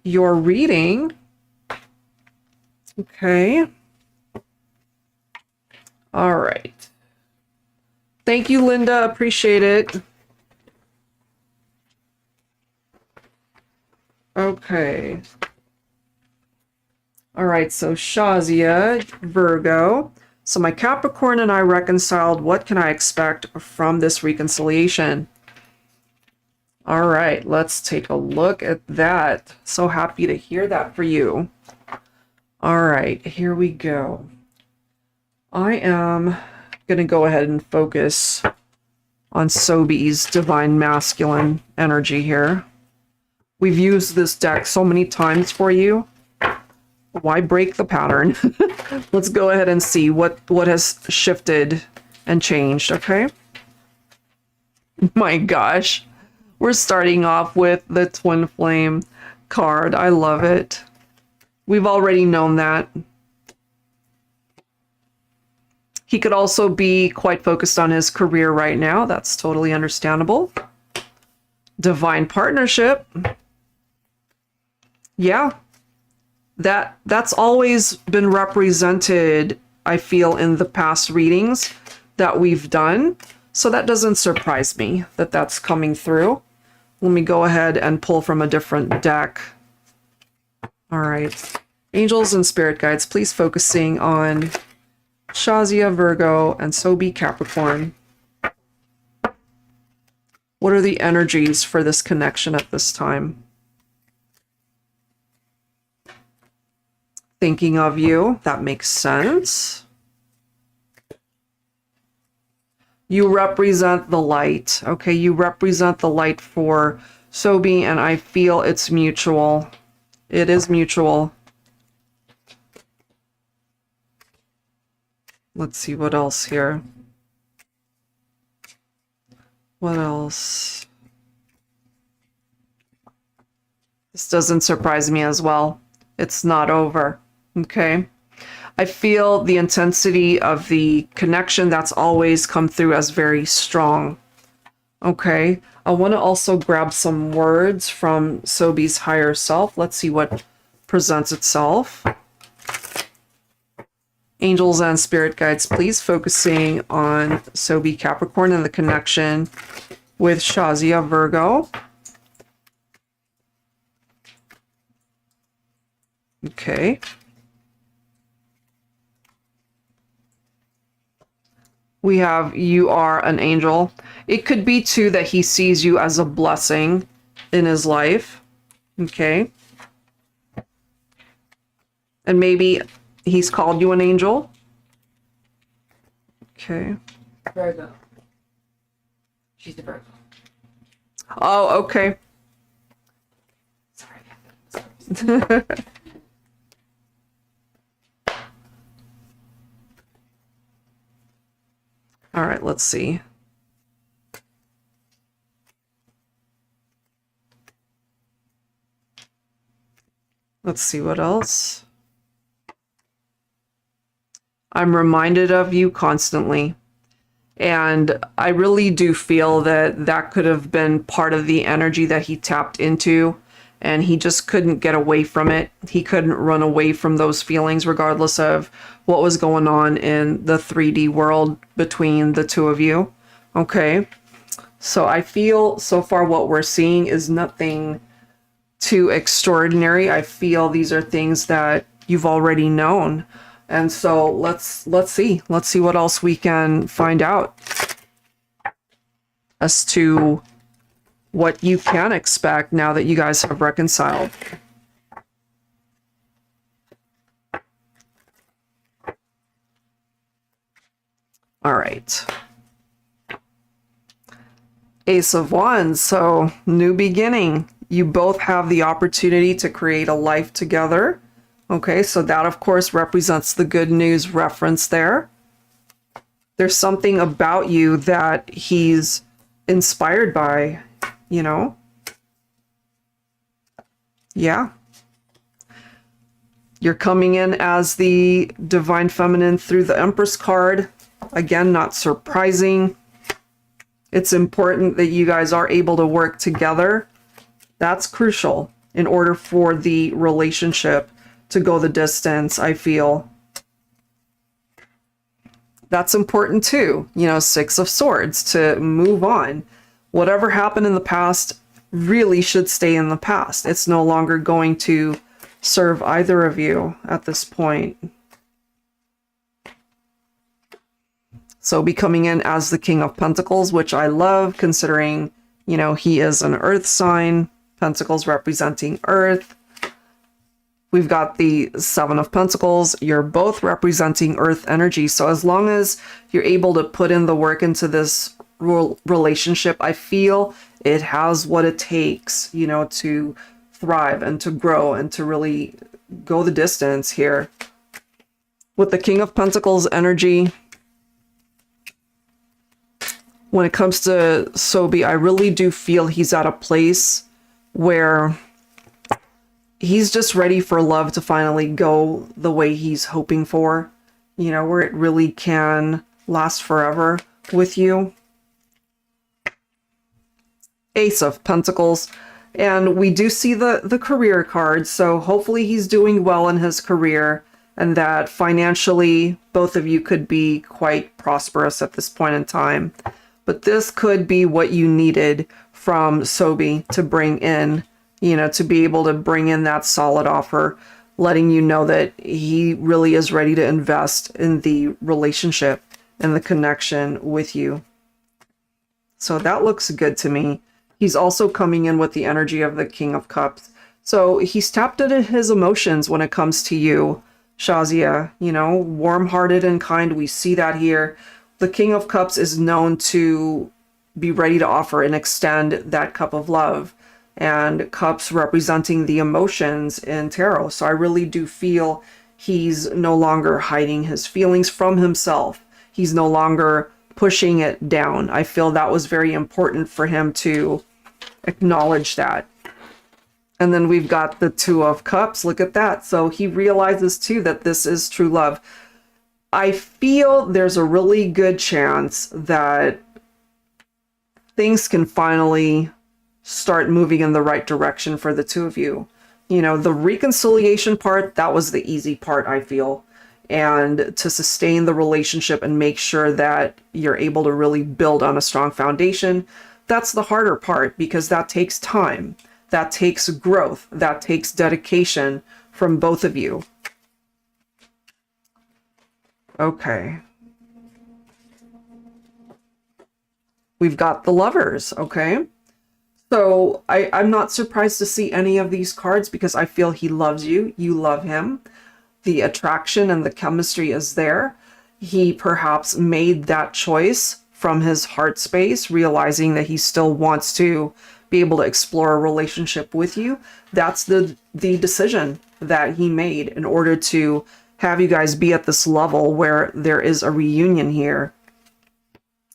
your reading. Okay. All right. Thank you, Linda. Appreciate it. Okay. All right, so Shazia, Virgo. So my Capricorn and I reconciled. What can I expect from this reconciliation? All right, let's take a look at that. So happy to hear that for you. All right, here we go. I am going to go ahead and focus on Sobe's Divine Masculine energy here. We've used this deck so many times for you. Why break the pattern? Let's go ahead and see what has shifted and changed, okay? My gosh. We're starting off with the Twin Flame card. I love it. We've already known that. He could also be quite focused on his career right now. That's totally understandable. Divine partnership. Yeah. That's always been represented, I feel, in the past readings that we've done. So that doesn't surprise me that that's coming through. Let me go ahead and pull from a different deck. All right. Angels and spirit guides, please focusing on Shazia, Virgo, and Sobe, Capricorn. What are the energies for this connection at this time? Thinking of you. That makes sense. You represent the light. Okay, you represent the light for Sobe, and I feel it's mutual. It is mutual. Let's see what else here. What else? This doesn't surprise me as well. It's not over. Okay. I feel the intensity of the connection that's always come through as very strong. Okay. I want to also grab some words from Sobe's higher self. Let's see what presents itself. Angels and spirit guides, please, focusing on Sobe, Capricorn and the connection with Shazia, Virgo. Okay. We have you are an angel. It could be too that he sees you as a blessing in his life. Okay. And maybe he's called you an angel. Okay. Virgo. She's the Virgo. Oh, okay. All right, let's see. Let's see what else. I'm reminded of you constantly. And I really do feel that that could have been part of the energy that he tapped into, and he just couldn't get away from it. He couldn't run away from those feelings, regardless of what was going on in the 3D world between the two of you. Okay. So I feel so far what we're seeing is nothing too extraordinary. I feel these are things that you've already known. And so let's see what else we can find out as to what you can expect now that you guys have reconciled. All right. Ace of Wands, so new beginning. You both have the opportunity to create a life together. Okay, so that of course represents the good news reference there. There's something about you that he's inspired by, you know? Yeah. You're coming in as the Divine Feminine through the Empress card. Again, not surprising. It's important that you guys are able to work together. That's crucial in order for the relationship to go the distance, I feel. That's important too. You know, Six of Swords, to move on. Whatever happened in the past really should stay in the past. It's no longer going to serve either of you at this point. So be coming in as the King of Pentacles, which I love considering, you know, he is an earth sign. Pentacles representing earth. We've got the Seven of Pentacles. You're both representing earth energy. So as long as you're able to put in the work into this relationship, I feel it has what it takes, you know, to thrive and to grow and to really go the distance here. With the King of Pentacles energy, when it comes to Sobi, I really do feel he's at a place where he's just ready for love to finally go the way he's hoping for, you know, where it really can last forever with you. Ace of Pentacles. And we do see the career card, so hopefully he's doing well in his career and that financially both of you could be quite prosperous at this point in time. But this could be what you needed from Sobi to bring in, you know, to be able to bring in that solid offer, letting you know that he really is ready to invest in the relationship and the connection with you. So that looks good to me. He's also coming in with the energy of the King of Cups. So he's tapped into his emotions when it comes to you, Shazia, you know, warm-hearted and kind. We see that here. The King of Cups is known to be ready to offer and extend that cup of love, and cups representing the emotions in tarot. So I really do feel he's no longer hiding his feelings from himself. He's no longer pushing it down. I feel that was very important for him to acknowledge that. And then we've got the Two of Cups. Look at that. So he realizes too that this is true love. I feel there's a really good chance that things can finally start moving in the right direction for the two of you. You know, the reconciliation part, that was the easy part, I feel. And to sustain the relationship and make sure that you're able to really build on a strong foundation, that's the harder part, because that takes time. That takes growth. That takes dedication from both of you. Okay. We've got the Lovers, okay? So I'm not surprised to see any of these cards because I feel he loves you. You love him. The attraction and the chemistry is there. He perhaps made that choice from his heart space, realizing that he still wants to be able to explore a relationship with you. That's the decision that he made in order to have you guys be at this level where there is a reunion here.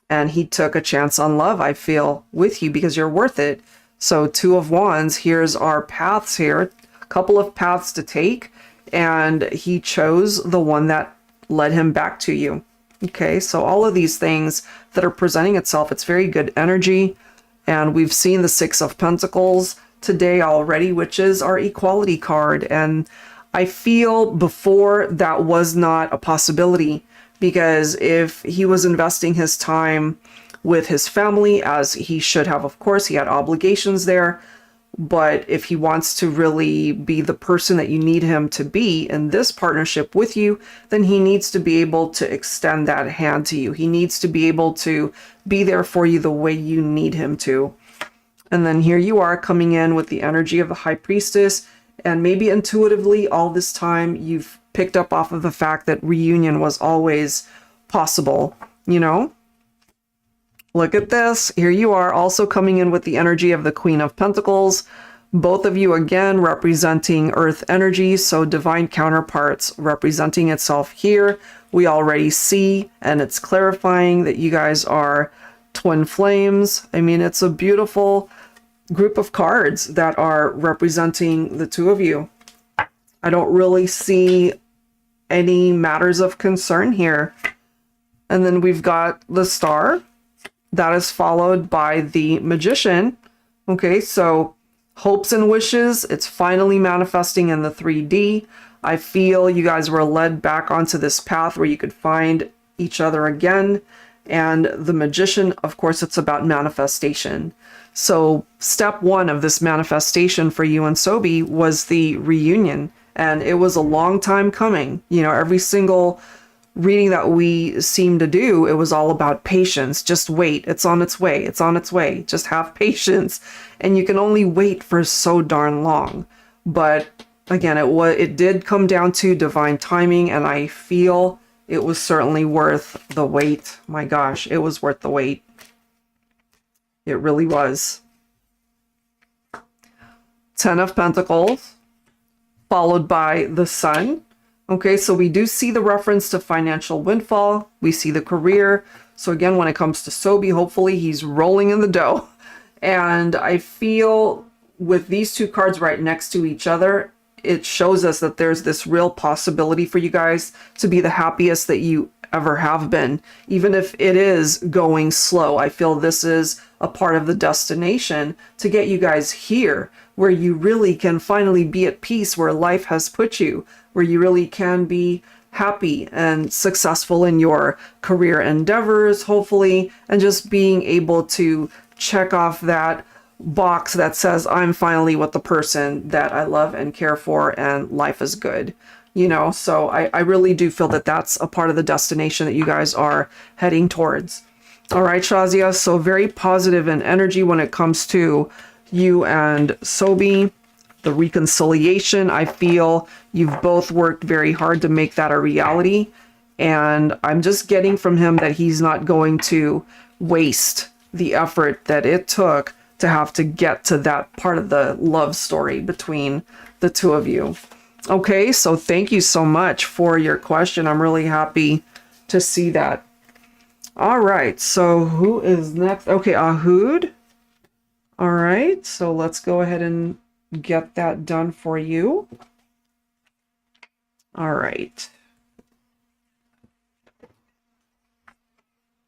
And he took a chance on love, I feel, with you because you're worth it. So Two of Wands, here's our paths here, a couple of paths to take, and he chose the one that led him back to you. Okay, so all of these things that are presenting itself, it's very good energy. And we've seen the Six of Pentacles today already, which is our equality card. And I feel before that was not a possibility, because if he was investing his time with his family, as he should have, of course, he had obligations there. But if he wants to really be the person that you need him to be in this partnership with you, then he needs to be able to extend that hand to you. He needs to be able to be there for you the way you need him to. And then here you are coming in with the energy of the High Priestess. And maybe intuitively all this time you've picked up off of the fact that reunion was always possible, you know? Look at this. Here you are also coming in with the energy of the Queen of Pentacles. Both of you again representing earth energy, so divine counterparts representing itself here. We already see, and it's clarifying that you guys are twin flames. I mean, it's a beautiful group of cards that are representing the two of you. I don't really see any matters of concern here. And then we've got the Star. That is followed by the Magician. Okay, so hopes and wishes, it's finally manifesting in the 3D. I feel you guys were led back onto this path where you could find each other again. And the Magician, of course, it's about manifestation. So step one of this manifestation for you and Sobi was the reunion. And it was a long time coming. You know, every single reading that we seem to do, it was all about patience. Just wait. It's on its way. It's on its way. Just have patience. And you can only wait for so darn long. But again, it did come down to divine timing, and I feel it was certainly worth the wait. My gosh, it was worth the wait. It really was. Ten of Pentacles, followed by the Sun. Okay, so we do see the reference to financial windfall. We see the career. So again, when it comes to Sobi, hopefully he's rolling in the dough. And I feel with these two cards right next to each other, it shows us that there's this real possibility for you guys to be the happiest that you ever have been. Even if it is going slow, I feel this is a part of the destination to get you guys here, where you really can finally be at peace where life has put you, where you really can be happy and successful in your career endeavors, hopefully, and just being able to check off that box that says, I'm finally with the person that I love and care for, and life is good. You know, so I really do feel that that's a part of the destination that you guys are heading towards. All right, Shazia, so very positive in energy when it comes to you and Sobi. The reconciliation, I feel you've both worked very hard to make that a reality. And I'm just getting from him that he's not going to waste the effort that it took to have to get to that part of the love story between the two of you. Okay, so thank you so much for your question. I'm really happy to see that. All right, so who is next? Okay, Ahood. All right, so let's go ahead and get that done for you. All right.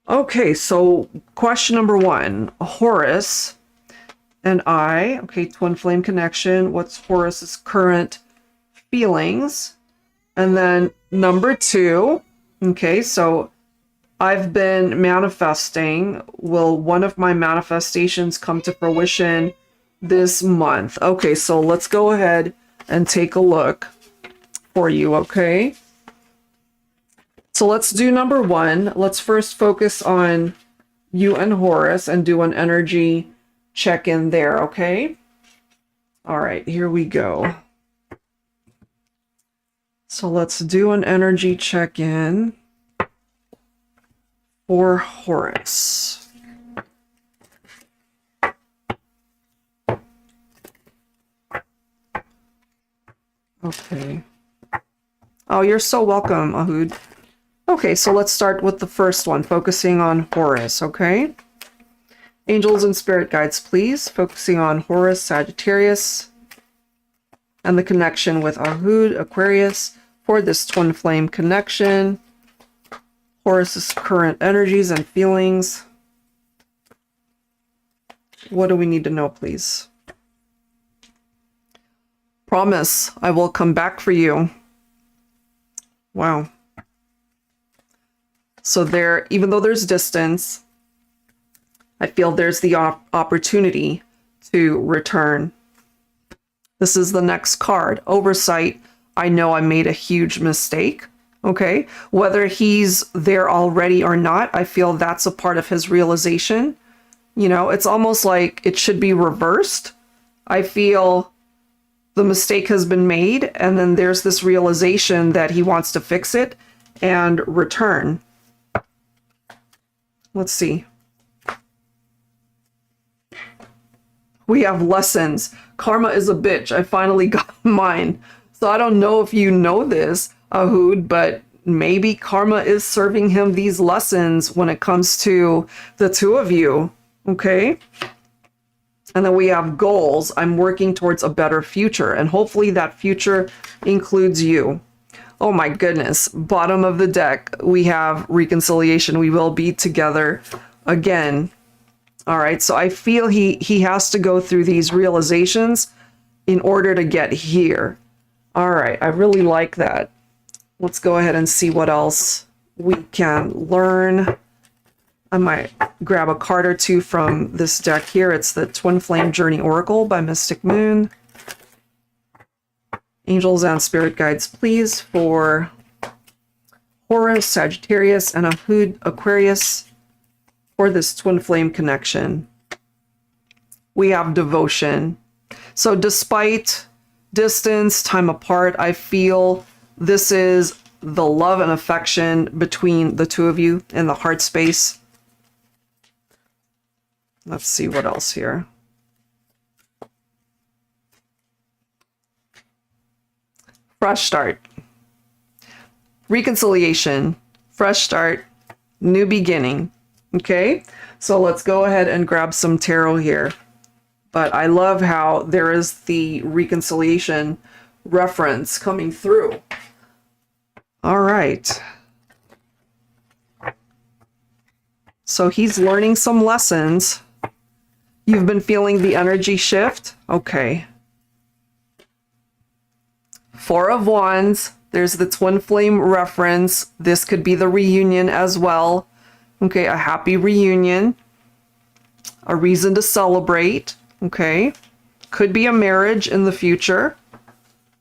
Okay, so question number one, Horus and I, okay, twin flame connection. What's Horus's current feelings? And then number two, okay, so I've been manifesting. Will one of my manifestations come to fruition this month? Okay, so let's go ahead and take a look for you, okay? So let's do number one. Let's first focus on you and Horus and do an energy check-in there, okay? All right, here we go. So let's do an energy check-in for Horus. Okay. Oh, you're so welcome, Ahood. Okay, so let's start with the first one, focusing on Horus, okay? Angels and spirit guides, please. Focusing on Horus, Sagittarius, and the connection with Ahood, Aquarius, for this twin flame connection. Horus's current energies and feelings. What do we need to know, please? Promise, I will come back for you. Wow. So there, even though there's distance, I feel there's the opportunity to return. This is the next card. Oversight. I know I made a huge mistake. Okay. Whether he's there already or not, I feel that's a part of his realization. You know, it's almost like it should be reversed. I feel the mistake has been made, and then there's this realization that he wants to fix it and return. Let's see. We have lessons. Karma is a bitch. I finally got mine. So I don't know if you know this, Ahood, but maybe karma is serving him these lessons when it comes to the two of you. Okay? And then we have goals. I'm working towards a better future, and hopefully that future includes you. Oh my goodness. Bottom of the deck, we have reconciliation. We will be together again. All right, so I feel he has to go through these realizations in order to get here. All right, I really like that. Let's go ahead and see what else we can learn. I might grab a card or two from this deck here. It's the Twin Flame Journey Oracle by Mystic Moon. Angels and spirit guides, please, for Horus, Sagittarius, and Ahood, Aquarius, for this twin flame connection. We have devotion. So despite distance, time apart, I feel this is the love and affection between the two of you in the heart space. Let's see what else here. Fresh start. Reconciliation. Fresh start. New beginning. Okay, so let's go ahead and grab some tarot here. But I love how there is the reconciliation reference coming through. All right. So he's learning some lessons. You've been feeling the energy shift. Okay. Four of Wands. There's the twin flame reference. This could be the reunion as well. Okay, a happy reunion. A reason to celebrate. Okay. Could be a marriage in the future.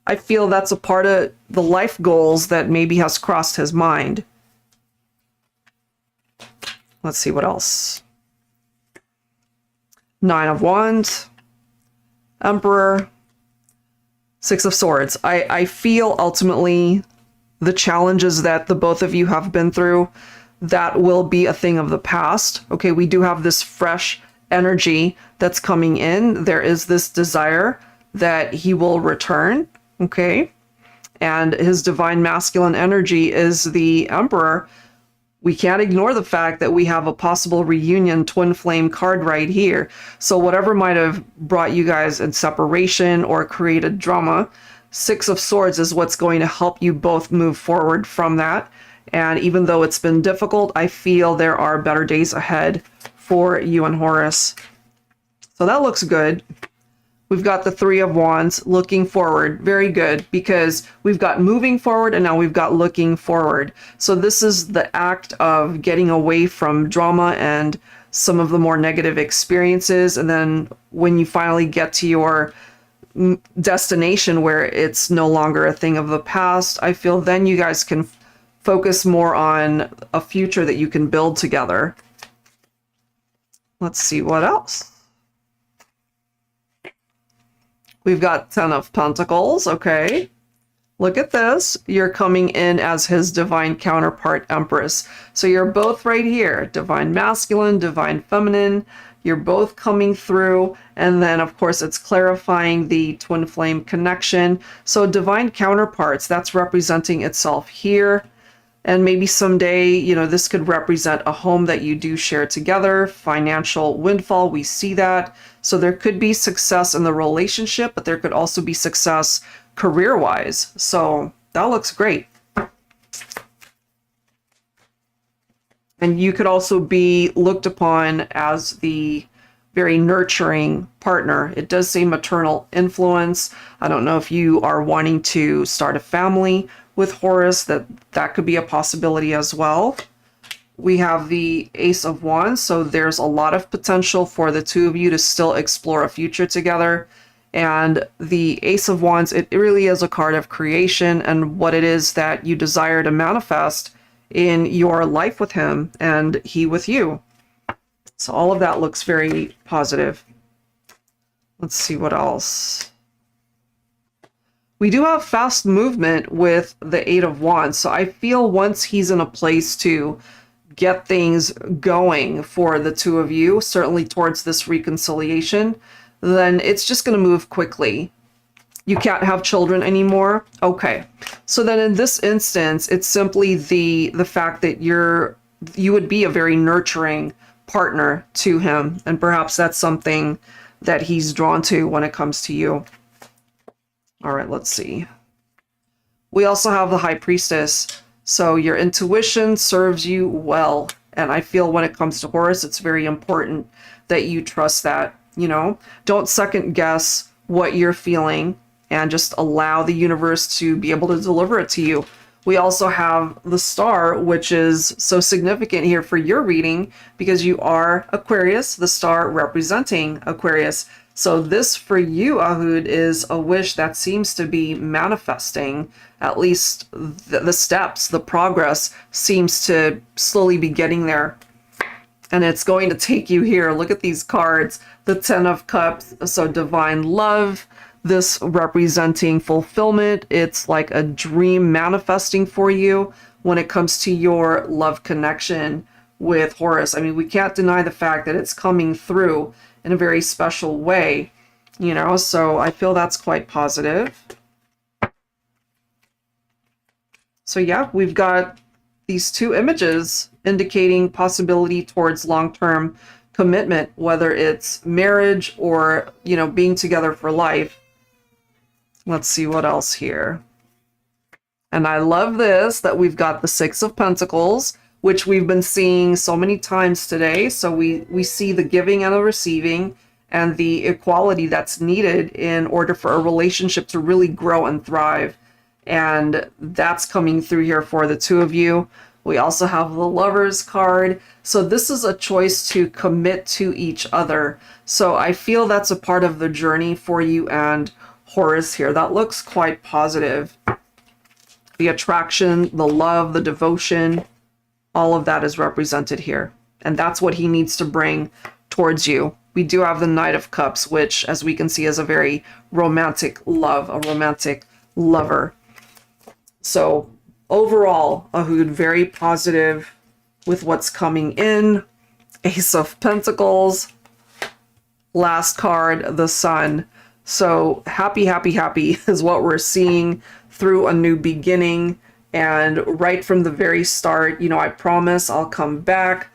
I feel that's a part of the life goals that maybe has crossed his mind. Let's see what else. Nine of Wands. Emperor. Six of Swords. I feel ultimately the challenges that the both of you have been through, that will be a thing of the past. Okay, we do have this fresh energy that's coming in. There is this desire that he will return. Okay, and his divine masculine energy is the Emperor. We can't ignore the fact that we have a possible reunion twin flame card right here. So whatever might have brought you guys in separation or created drama, Six of Swords is what's going to help you both move forward from that. And even though it's been difficult, I feel there are better days ahead for you and Horus. So that looks good. We've got the Three of Wands, looking forward. Very good, because we've got moving forward and now we've got looking forward. So this is the act of getting away from drama and some of the more negative experiences. And then when you finally get to your destination where it's no longer a thing of the past, I feel then you guys can focus more on a future that you can build together. Let's see what else. We've got Ten of Pentacles, okay. Look at this. You're coming in as his divine counterpart, Empress. So you're both right here. Divine masculine, divine feminine. You're both coming through. And then, of course, it's clarifying the twin flame connection. So divine counterparts, that's representing itself here. And maybe someday, you know, this could represent a home that you do share together, financial windfall, we see that. So there could be success in the relationship, but there could also be success career-wise. So that looks great. And you could also be looked upon as the very nurturing partner. It does say maternal influence. I don't know if you are wanting to start a family with Horus, that could be a possibility as well. We have the Ace of Wands, so there's a lot of potential for the two of you to still explore a future together. And the Ace of Wands, it really is a card of creation and what it is that you desire to manifest in your life with him and he with you. So all of that looks very positive. Let's see what else. We do have fast movement with the Eight of Wands. So I feel once he's in a place to get things going for the two of you, certainly towards this reconciliation, then it's just going to move quickly. You can't have children anymore. Okay. So then in this instance, it's simply the fact that you would be a very nurturing partner to him. And perhaps that's something that he's drawn to when it comes to you. All right, let's see. We also have the High Priestess. So your intuition serves you well. And I feel when it comes to Horus, it's very important that you trust that, you know, don't second guess what you're feeling and just allow the universe to be able to deliver it to you. We also have the Star, which is so significant here for your reading because you are Aquarius, the star representing Aquarius. So this for you, Ahood, is a wish that seems to be manifesting. At least the steps, the progress seems to slowly be getting there. And it's going to take you here. Look at these cards. The Ten of Cups, so divine love. This representing fulfillment. It's like a dream manifesting for you when it comes to your love connection with Horus. I mean, we can't deny the fact that it's coming through in a very special way, you know, so I feel that's quite positive. So yeah, we've got these two images indicating possibility towards long-term commitment, whether it's marriage or, you know, being together for life. Let's see what else here. And I love this, that we've got the Six of Pentacles, which we've been seeing so many times today. So we see the giving and the receiving and the equality that's needed in order for a relationship to really grow and thrive. And that's coming through here for the two of you. We also have the Lovers card. So this is a choice to commit to each other. So I feel that's a part of the journey for you and Horus here. That looks quite positive. The attraction, the love, the devotion, all of that is represented here. And that's what he needs to bring towards you. We do have the Knight of Cups, which, as we can see, is a very romantic love, a romantic lover. So overall, Ahood, very positive with what's coming in. Ace of Pentacles. Last card, the Sun. So happy, happy, happy is what we're seeing through a new beginning. And right from the very start, you know, I promise I'll come back.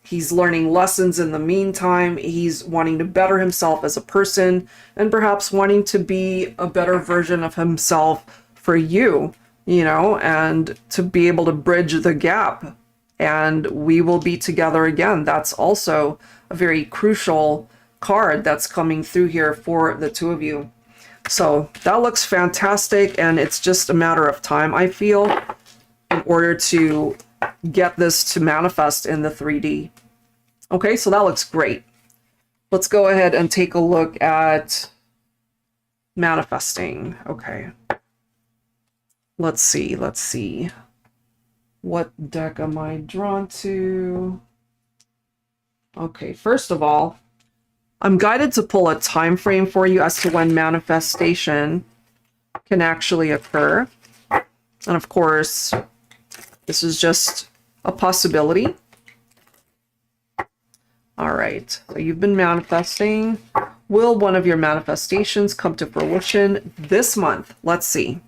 He's learning lessons in the meantime. He's wanting to better himself as a person and perhaps wanting to be a better version of himself for you, you know, and to be able to bridge the gap. And we will be together again. That's also a very crucial card that's coming through here for the two of you. So that looks fantastic, and it's just a matter of time, I feel, in order to get this to manifest in the 3D. Okay, so that looks great. Let's go ahead and take a look at manifesting. Okay. Let's see. What deck am I drawn to? Okay, first of all, I'm guided to pull a time frame for you as to when manifestation can actually occur. And of course, this is just a possibility. All right, so you've been manifesting. Will one of your manifestations come to fruition this month? Let's see.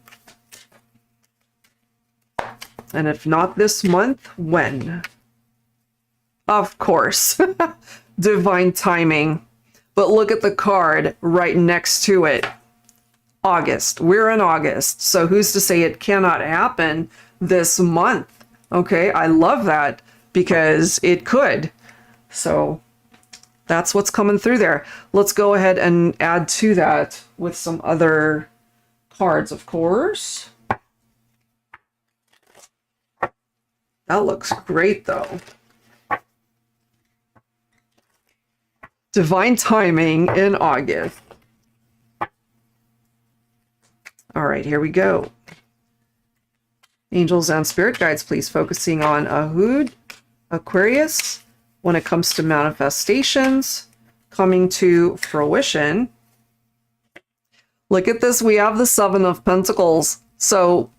And if not this month, when? Of course, divine timing. But look at the card right next to it. August. We're in August. So who's to say it cannot happen this month? Okay, I love that because it could. So that's what's coming through there. Let's go ahead and add to that with some other cards, of course. That looks great, though. Divine timing in August. All right, here we go. Angels and spirit guides, please, focusing on Ahood, Aquarius, when it comes to manifestations coming to fruition. Look at this. We have the Seven of Pentacles. So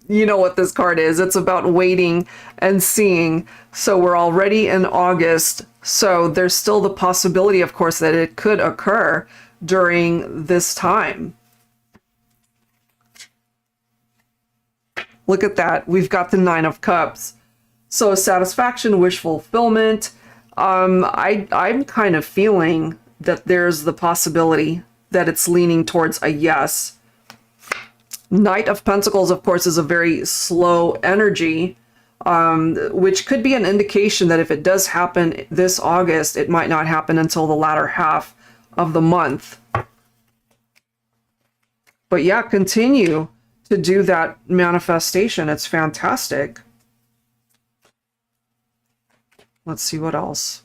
you know what this card is. It's about waiting and seeing. So we're already in August. So there's still the possibility, of course, that it could occur during this time. Look at that. We've got the Nine of Cups. So satisfaction, wish fulfillment. I'm kind of feeling that there's the possibility that it's leaning towards a yes. Knight of Pentacles, of course, is a very slow energy, which could be an indication that if it does happen this August, it might not happen until the latter half of the month. But yeah, continue to do that manifestation. It's fantastic. Let's see what else.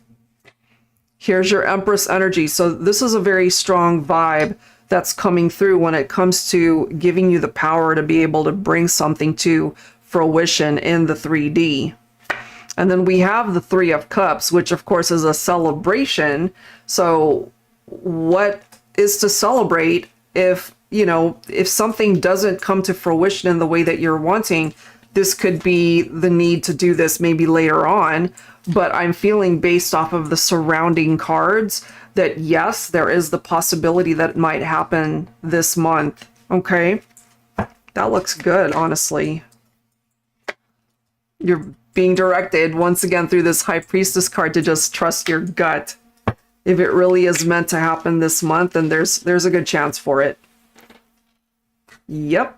Here's your Empress energy. So this is a very strong vibe that's coming through when it comes to giving you the power to be able to bring something to fruition in the 3D. And then we have the Three of Cups, which of course is a celebration. So what is to celebrate if, you know, if something doesn't come to fruition in the way that you're wanting? This could be the need to do this maybe later on, but I'm feeling based off of the surrounding cards that yes, there is the possibility that it might happen this month. Okay, that looks good, honestly. You're being directed once again through this High Priestess card to just trust your gut. If it really is meant to happen this month, then there's a good chance for it. Yep.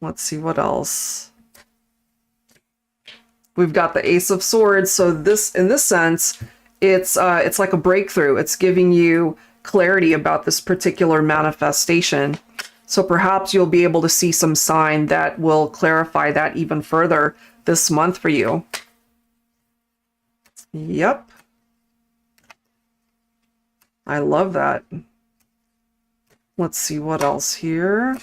Let's see what else. We've got the Ace of Swords. So this, in this sense, it's like a breakthrough. It's giving you clarity about this particular manifestation. So perhaps you'll be able to see some sign that will clarify that even further this month for you. Yep. I love that. Let's see what else here.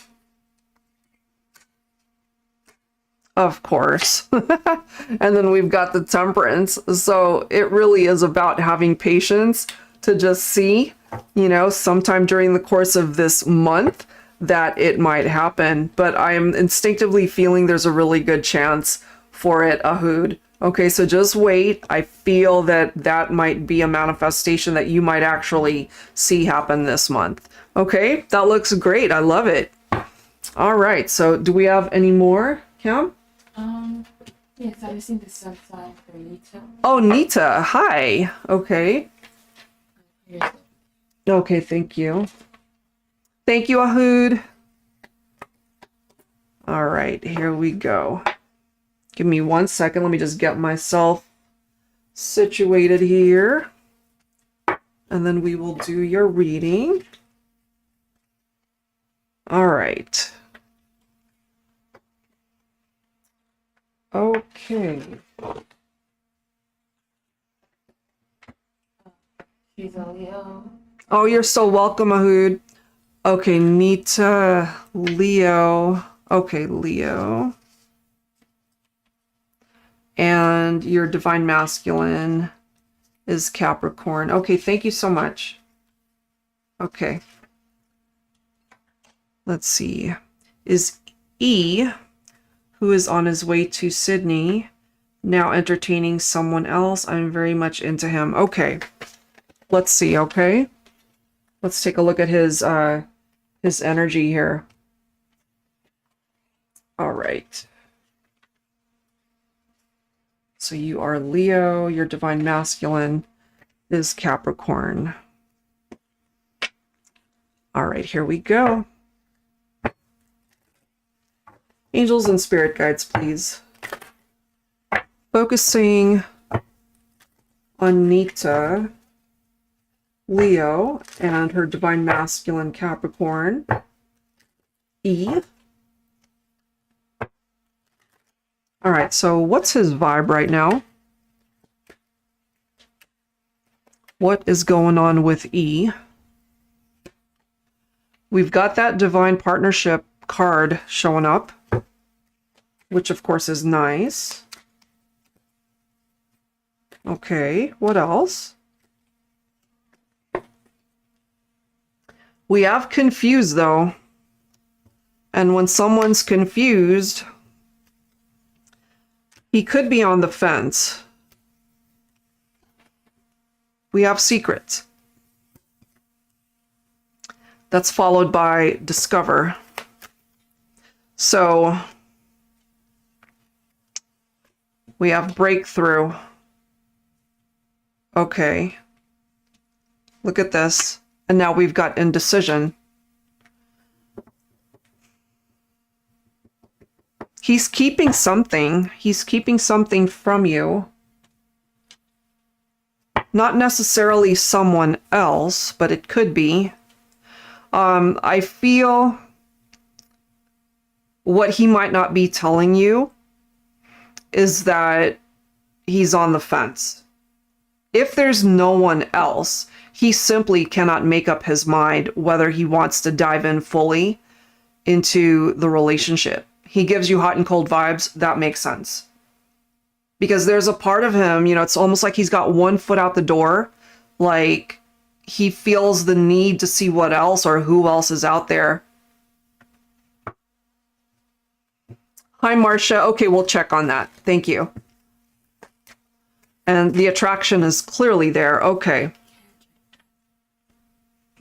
Of course. And then we've got the Temperance. So it really is about having patience to just see, you know, sometime during the course of this month that it might happen. But I'm instinctively feeling there's a really good chance for it, Ahood. Okay, so just wait. I feel that that might be a manifestation that you might actually see happen this month. Okay, that looks great. I love it. All right, so do we have any more, Cam? Yes, I was in the sun side for Nita. Oh, Nita. Hi. Okay. Okay, thank you. Thank you, Ahood. All right, here we go. Give me 1 second. Let me just get myself situated here. And then we will do your reading. All right. Okay. She's a Leo. Oh, you're so welcome, Ahood. Okay, Nita, Leo. Okay, Leo. And your divine masculine is Capricorn. Okay, thank you so much. Okay. Let's see. Is E, who is on his way to Sydney, now entertaining someone else. I'm very much into him. Okay. Let's see, okay? Let's take a look at his energy here. All right. So you are Leo, your divine masculine is Capricorn. All right, here we go. Angels and spirit guides, please. Focusing on Nita, Leo, and her divine masculine Capricorn. E. All right, so what's his vibe right now? What is going on with E? We've got that divine partnership card showing up, which of course is nice. Okay, what else? We have confused though. And when someone's confused, he could be on the fence. We have secrets. That's followed by discover. So we have breakthrough. Okay. Look at this. And now we've got indecision. He's keeping something. He's keeping something from you. Not necessarily someone else, but it could be. I feel what he might not be telling you is that he's on the fence. If there's no one else, he simply cannot make up his mind whether he wants to dive in fully into the relationship. He gives you hot and cold vibes. That makes sense. Because there's a part of him, you know, it's almost like he's got one foot out the door. Like he feels the need to see what else or who else is out there. Hi, Marcia. Okay, we'll check on that. Thank you. And the attraction is clearly there. Okay.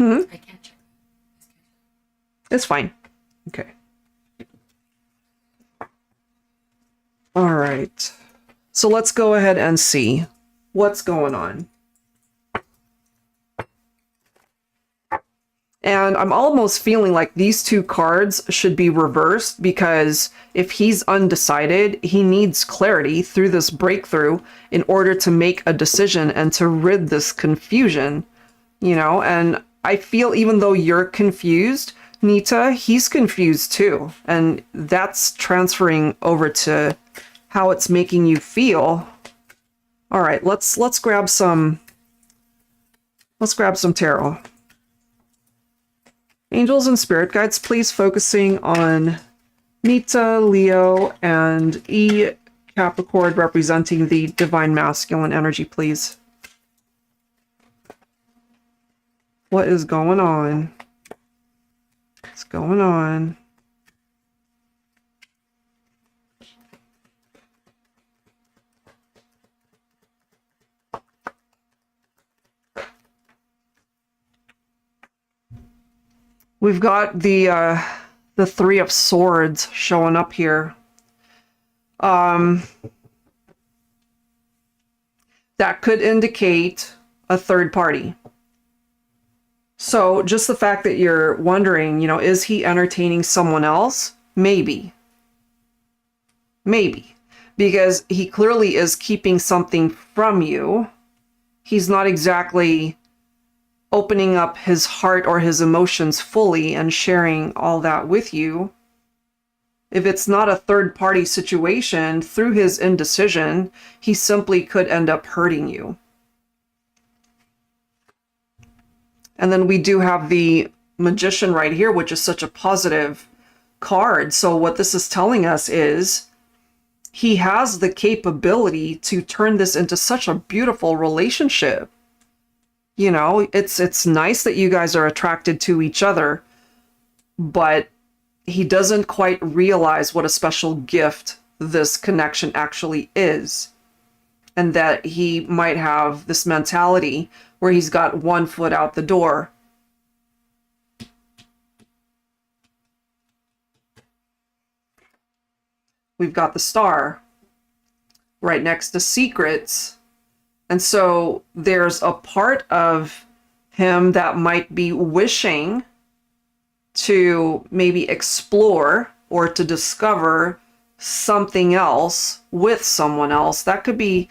I can't check. It's fine. Okay. All right. So let's go ahead and see what's going on. And I'm almost feeling like these two cards should be reversed because if he's undecided, he needs clarity through this breakthrough in order to make a decision and to rid this confusion, you know? And I feel even though you're confused, Nita, he's confused too. And that's transferring over to how it's making you feel. All right, let's grab some tarot. Angels and spirit guides, please focusing on Nita, Leo, and E, Capricorn, representing the divine masculine energy, please. What is going on? What's going on? We've got the Three of Swords showing up here. That could indicate a third party. So just the fact that you're wondering, you know, is he entertaining someone else? Maybe. Maybe. Because he clearly is keeping something from you. He's not exactly opening up his heart or his emotions fully and sharing all that with you. If it's not a third party situation, through his indecision, he simply could end up hurting you. And then we do have the Magician right here, which is such a positive card. So what this is telling us is he has the capability to turn this into such a beautiful relationship. You know, it's nice that you guys are attracted to each other, but he doesn't quite realize what a special gift this connection actually is. And that he might have this mentality where he's got one foot out the door. We've got the star right next to secrets. And so there's a part of him that might be wishing to maybe explore or to discover something else with someone else. That could be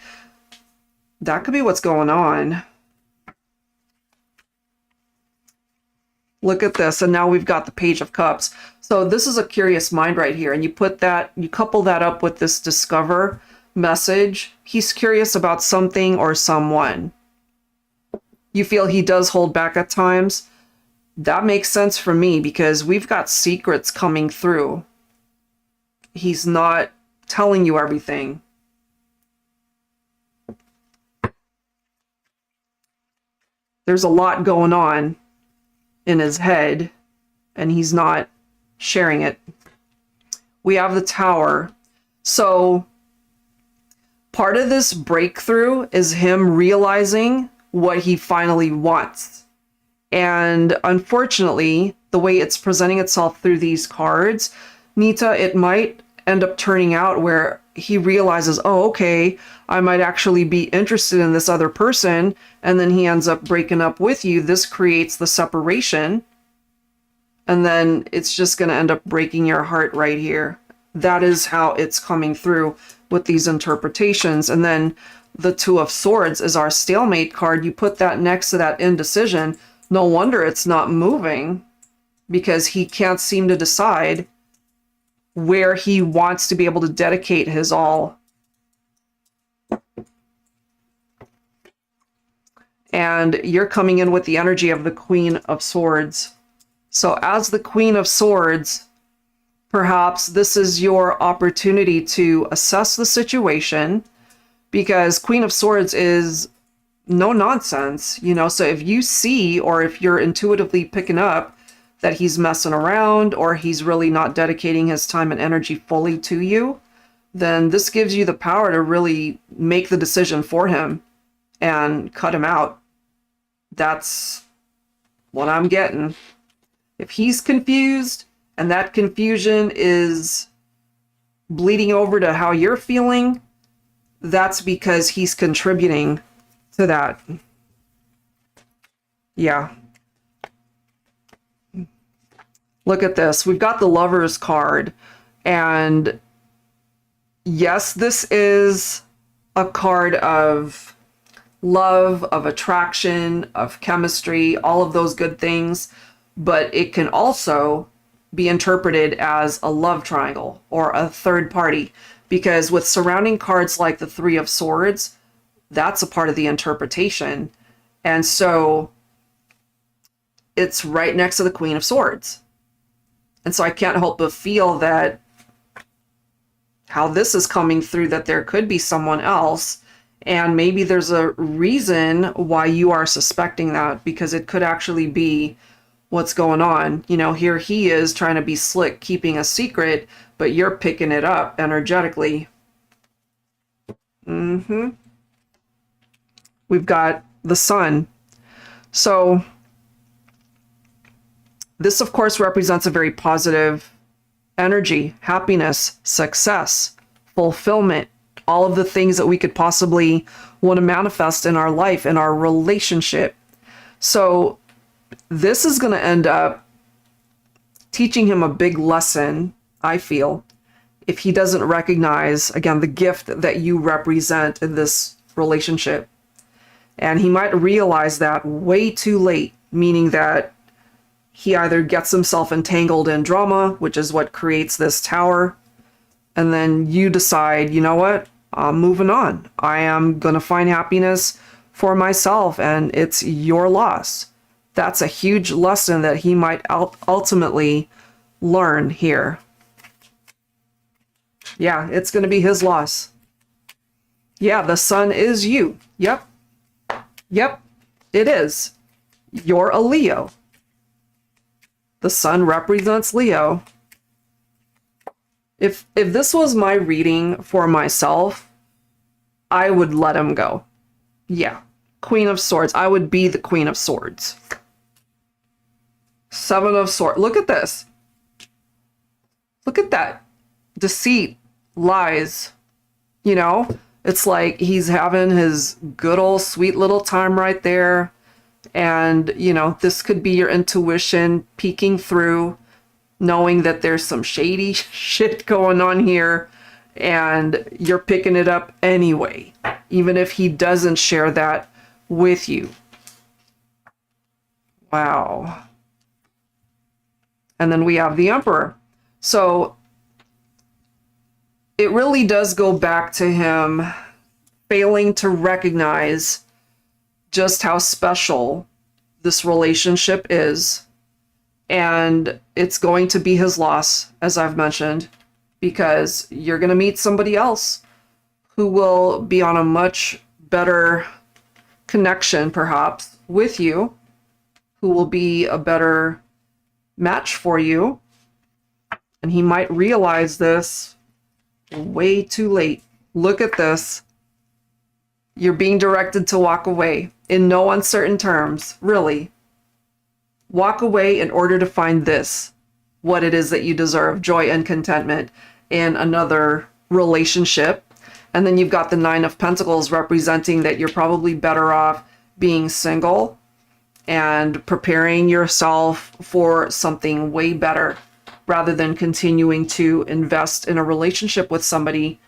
what's going on. Look at this. And now we've got the Page of Cups. So this is a curious mind right here. And you couple that up with this discover message. He's curious about something or someone. You feel he does hold back at times. That makes sense for me because we've got secrets coming through. He's not telling you everything. There's a lot going on in his head, and he's not sharing it. We have the Tower. So part of this breakthrough is him realizing what he finally wants. And unfortunately, the way it's presenting itself through these cards, Nita, it might end up turning out where he realizes, oh, okay, I might actually be interested in this other person, and then he ends up breaking up with you. This creates the separation, and then it's just going to end up breaking your heart right here. That is how it's coming through with these interpretations. And then the Two of Swords is our stalemate card. You put that next to that indecision. No wonder it's not moving, because he can't seem to decide where he wants to be able to dedicate his all. And you're coming in with the energy of the Queen of Swords. So as the Queen of Swords, perhaps this is your opportunity to assess the situation, because Queen of Swords is no nonsense, you know. So if you see, or if you're intuitively picking up that he's messing around, or he's really not dedicating his time and energy fully to you, then this gives you the power to really make the decision for him and cut him out. That's what I'm getting. If he's confused and that confusion is bleeding over to how you're feeling, that's because he's contributing to that. Yeah. Look at this. We've got the Lovers card. And yes, this is a card of love, of attraction, of chemistry, all of those good things. But it can also be interpreted as a love triangle or a third party. Because with surrounding cards like the Three of Swords, that's a part of the interpretation. And so it's right next to the Queen of Swords. And so I can't help but feel that how this is coming through, that there could be someone else. And maybe there's a reason why you are suspecting that, because it could actually be what's going on. You know, here he is trying to be slick, keeping a secret, but you're picking it up energetically. We've got the Sun. So this, of course, represents a very positive energy, happiness, success, fulfillment, all of the things that we could possibly want to manifest in our life, in our relationship. So this is going to end up teaching him a big lesson, I feel, if he doesn't recognize, again, the gift that you represent in this relationship. And he might realize that way too late, meaning that he either gets himself entangled in drama, which is what creates this tower, and then you decide, you know what, I'm moving on. I am going to find happiness for myself, and it's your loss. That's a huge lesson that he might ultimately learn here. Yeah, it's going to be his loss. Yeah, the Sun is you. Yep. Yep, it is. You're a Leo. The Sun represents Leo. If this was my reading for myself, I would let him go. Yeah. Queen of Swords. I would be the Queen of Swords. Seven of Swords. Look at this. Look at that. Deceit, lies. You know, it's like he's having his good old sweet little time right there. And, you know, this could be your intuition peeking through, knowing that there's some shady shit going on here, and you're picking it up anyway, even if he doesn't share that with you. Wow. And then we have the Emperor. So it really does go back to him failing to recognize just how special this relationship is. And it's going to be his loss, as I've mentioned, because you're going to meet somebody else who will be on a much better connection, perhaps, with you, who will be a better match for you. And he might realize this way too late. Look at this. You're being directed to walk away in no uncertain terms, really. Walk away in order to find this, what it is that you deserve, joy and contentment in another relationship. And then you've got the Nine of Pentacles representing that you're probably better off being single and preparing yourself for something way better rather than continuing to invest in a relationship with somebody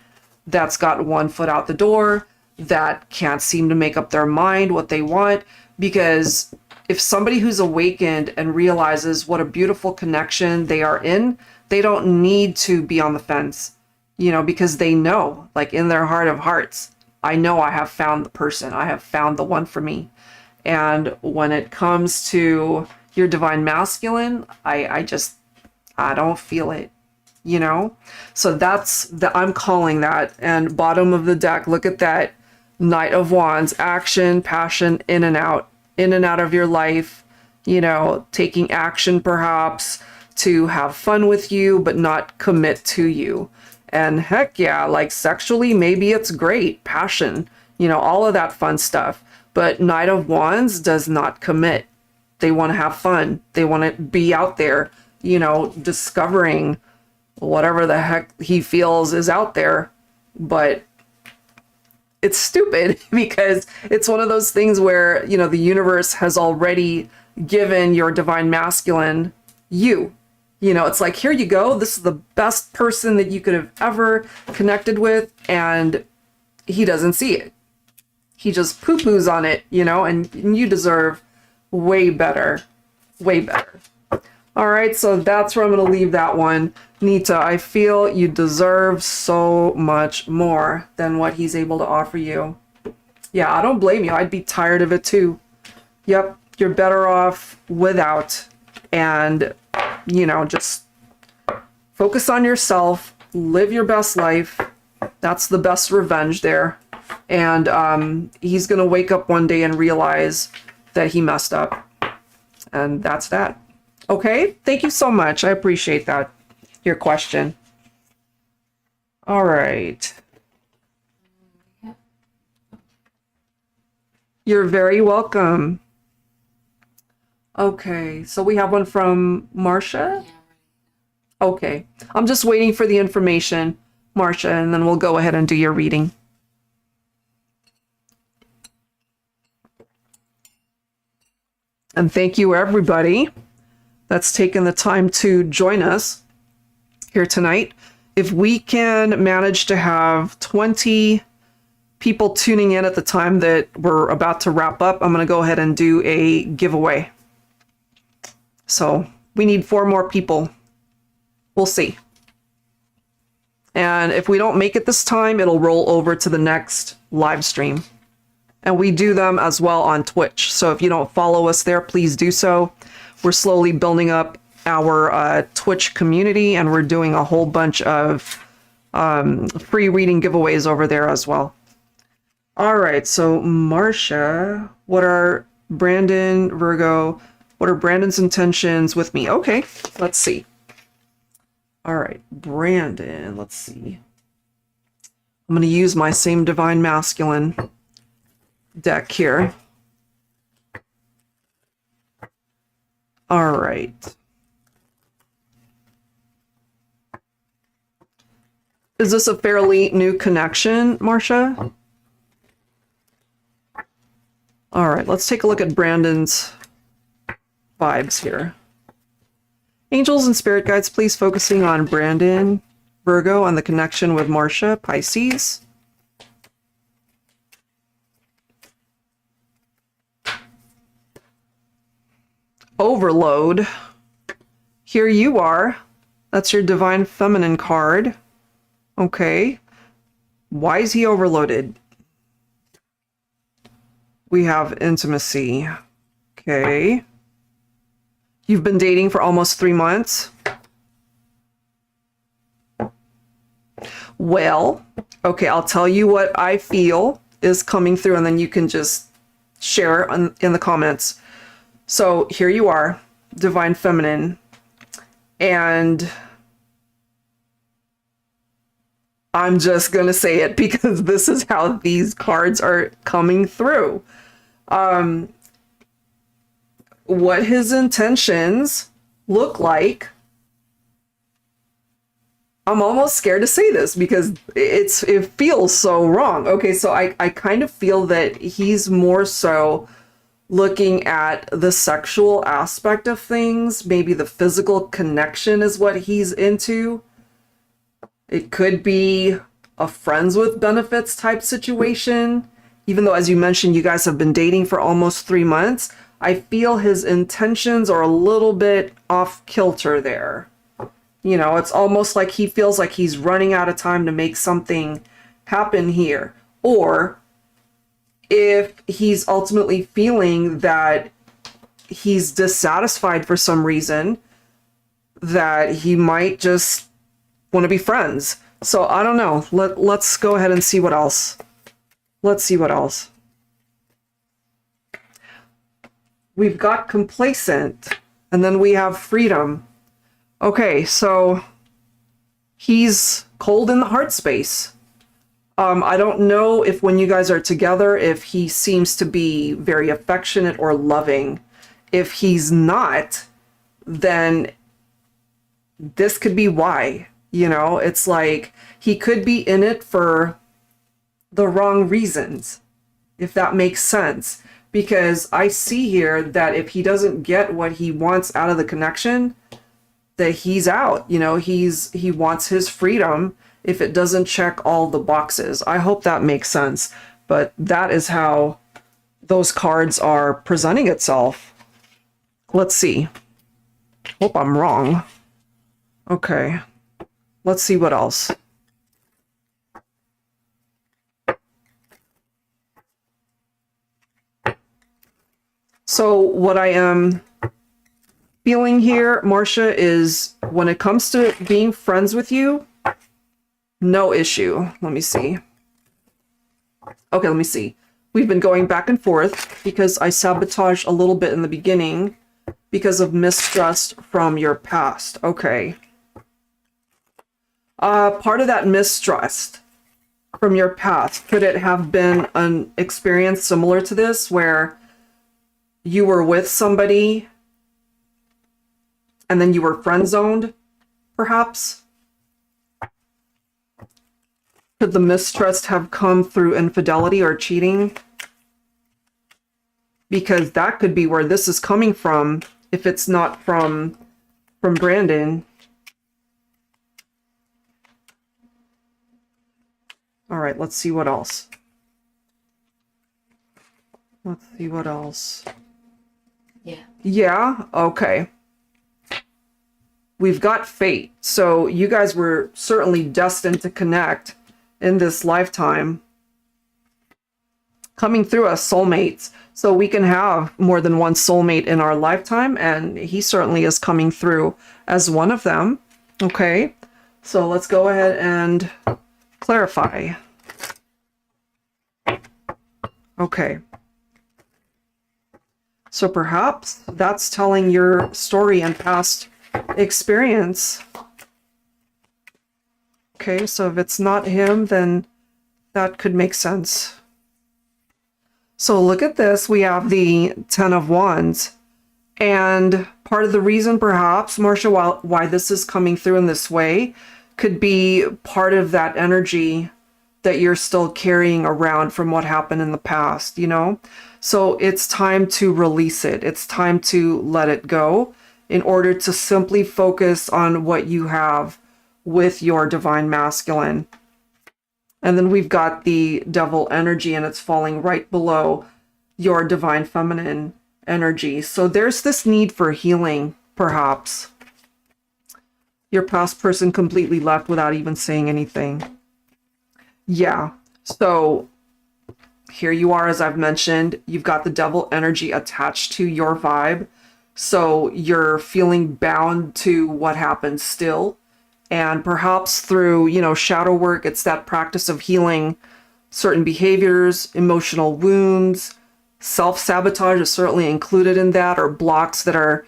that's got one foot out the door, that can't seem to make up their mind what they want. Because if somebody who's awakened and realizes what a beautiful connection they are in, they don't need to be on the fence, you know, because they know, like in their heart of hearts, I know I have found the person, I have found the one for me. And when it comes to your divine masculine, I don't feel it, you know? So I'm calling that. And bottom of the deck, look at that. Knight of Wands, action, passion, in and out of your life, you know, taking action perhaps to have fun with you, but not commit to you. And heck yeah, like sexually, maybe it's great, passion, you know, all of that fun stuff. But Knight of Wands does not commit. They want to have fun. They want to be out there, you know, discovering whatever the heck he feels is out there. But it's stupid because it's one of those things where, you know, the universe has already given your divine masculine you. You know, it's like, here you go. This is the best person that you could have ever connected with. And he doesn't see it. He just poo-poos on it, you know, and you deserve way better. Way better. All right, so that's where I'm going to leave that one. Nita, I feel you deserve so much more than what he's able to offer you. Yeah, I don't blame you. I'd be tired of it too. Yep, you're better off without. And, you know, just focus on yourself. Live your best life. That's the best revenge there. And he's going to wake up one day and realize that he messed up. And that's that. Okay, thank you so much. I appreciate that. Your question. All right. You're very welcome. Okay, so we have one from Marcia. Okay, I'm just waiting for the information, Marcia, and then we'll go ahead and do your reading. And thank you, everybody that's taken the time to join us here tonight. If we can manage to have 20 people tuning in at the time that we're about to wrap up, I'm going to go ahead and do a giveaway. So we need 4 more people. We'll see. And if we don't make it this time, it'll roll over to the next live stream. And we do them as well on Twitch. So if you don't follow us there, please do so. We're slowly building up our Twitch community, and we're doing a whole bunch of free reading giveaways over there as well. All right, so Marcia, what are Brandon's intentions with me? Okay, let's see. All right, Brandon, let's see. I'm going to use my same Divine Masculine deck here. All right. Is this a fairly new connection, Marcia? All right, let's take a look at Brandon's vibes here. Angels and spirit guides, please focusing on Brandon, Virgo, on the connection with Marcia, Pisces. Overload. Here you are. That's your Divine Feminine card. Okay. Why is he overloaded? We have intimacy. Okay. You've been dating for almost 3 months. Well, okay, I'll tell you what I feel is coming through, and then you can just share in the comments. So here you are, Divine Feminine, and I'm just going to say it because this is how these cards are coming through. What his intentions look like. I'm almost scared to say this because it feels so wrong. Okay, so I kind of feel that he's more so looking at the sexual aspect of things. Maybe the physical connection is what he's into. It could be a friends with benefits type situation. Even though, as you mentioned, you guys have been dating for almost 3 months, I feel his intentions are a little bit off kilter there. You know, it's almost like he feels like he's running out of time to make something happen here. Or if he's ultimately feeling that he's dissatisfied for some reason, that he might just want to be friends. So I don't know. Let's go ahead and see what else. Let's see what else. We've got complacent, and then we have freedom. Okay, so he's cold in the heart space. I don't know if when you guys are together, if he seems to be very affectionate or loving. If he's not, then this could be why. You know, it's like he could be in it for the wrong reasons, if that makes sense. Because I see here that if he doesn't get what he wants out of the connection, that he's out. You know, he wants his freedom if it doesn't check all the boxes. I hope that makes sense. But that is how those cards are presenting itself. Let's see. Hope I'm wrong. Okay. Let's see what else. So what I am feeling here, Marcia, is when it comes to being friends with you, no issue. Let me see. Okay, let me see. We've been going back and forth because I sabotaged a little bit in the beginning because of mistrust from your past. Okay. Part of that mistrust from your past, could it have been an experience similar to this where you were with somebody and then you were friend zoned, perhaps? Could the mistrust have come through infidelity or cheating? Because that could be where this is coming from, if it's not from Brandon. All right, let's see what else. Let's see what else. Yeah. Yeah, okay. We've got fate. So you guys were certainly destined to connect in this lifetime. Coming through as soulmates. So we can have more than one soulmate in our lifetime, and he certainly is coming through as one of them. Okay, so let's go ahead and clarify. Okay. So perhaps that's telling your story and past experience Okay, so if it's not him, then that could make sense. So look at this. We have the Ten of Wands. And part of the reason, perhaps, Marcia, why this is coming through in this way could be part of that energy that you're still carrying around from what happened in the past, you know? So it's time to release it. It's time to let it go in order to simply focus on what you have with your divine masculine. And then we've got the devil energy, and it's falling right below your divine feminine energy. So there's this need for healing, perhaps. Your past person completely left without even saying anything. Yeah. So here you are, as I've mentioned, you've got the devil energy attached to your vibe. So you're feeling bound to what happened still. And perhaps through, shadow work, it's that practice of healing certain behaviors, emotional wounds, self-sabotage is certainly included in that, or blocks that are,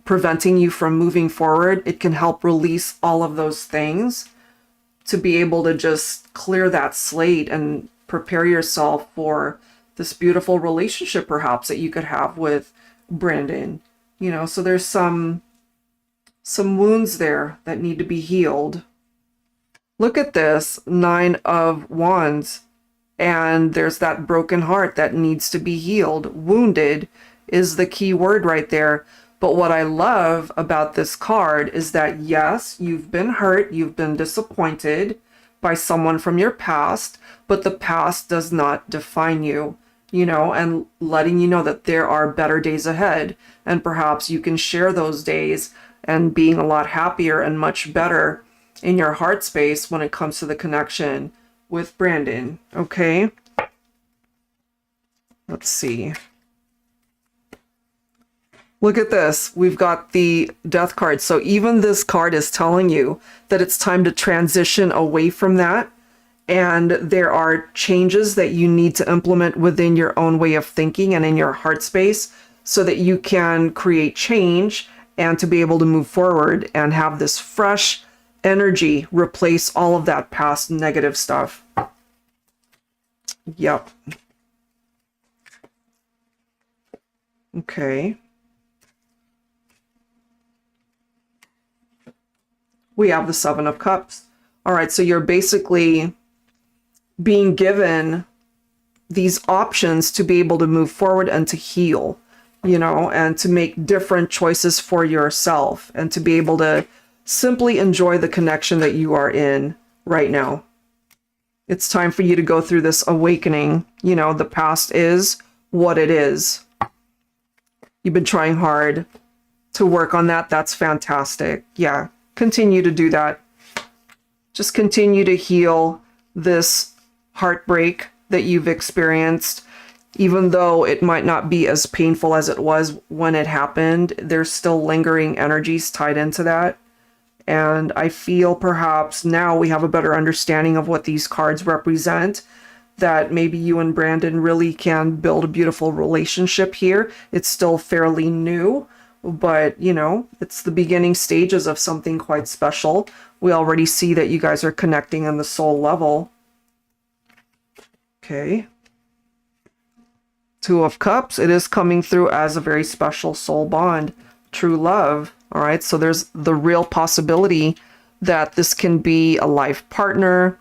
preventing you from moving forward. It can help release all of those things to be able to just clear that slate and prepare yourself for this beautiful relationship, perhaps, that you could have with Brandon. So there's some wounds there that need to be healed. Look at this, 9 of Wands. And there's that broken heart that needs to be healed. Wounded is the key word right there. But what I love about this card is that, yes, you've been hurt, you've been disappointed by someone from your past, but the past does not define you, and letting you know that there are better days ahead. And perhaps you can share those days and being a lot happier and much better in your heart space when it comes to the connection with Brandon. Okay. Let's see. Look at this. We've got the Death card. So even this card is telling you that it's time to transition away from that. And there are changes that you need to implement within your own way of thinking and in your heart space so that you can create change and to be able to move forward and have this fresh energy replace all of that past negative stuff. Yep. Okay. We have the 7 of Cups. All right, so you're basically being given these options to be able to move forward and to heal, and to make different choices for yourself and to be able to simply enjoy the connection that you are in right now. It's time for you to go through this awakening. The past is what it is. You've been trying hard to work on that. That's fantastic. Yeah, continue to do that. Just continue to heal this heartbreak that you've experienced. Even though it might not be as painful as it was when it happened, there's still lingering energies tied into that. And I feel perhaps now we have a better understanding of what these cards represent, that maybe you and Brandon really can build a beautiful relationship here. It's still fairly new, but it's the beginning stages of something quite special. We already see that you guys are connecting on the soul level. Okay. 2 of Cups, it is coming through as a very special soul bond, true love. All right, so there's the real possibility that this can be a life partner.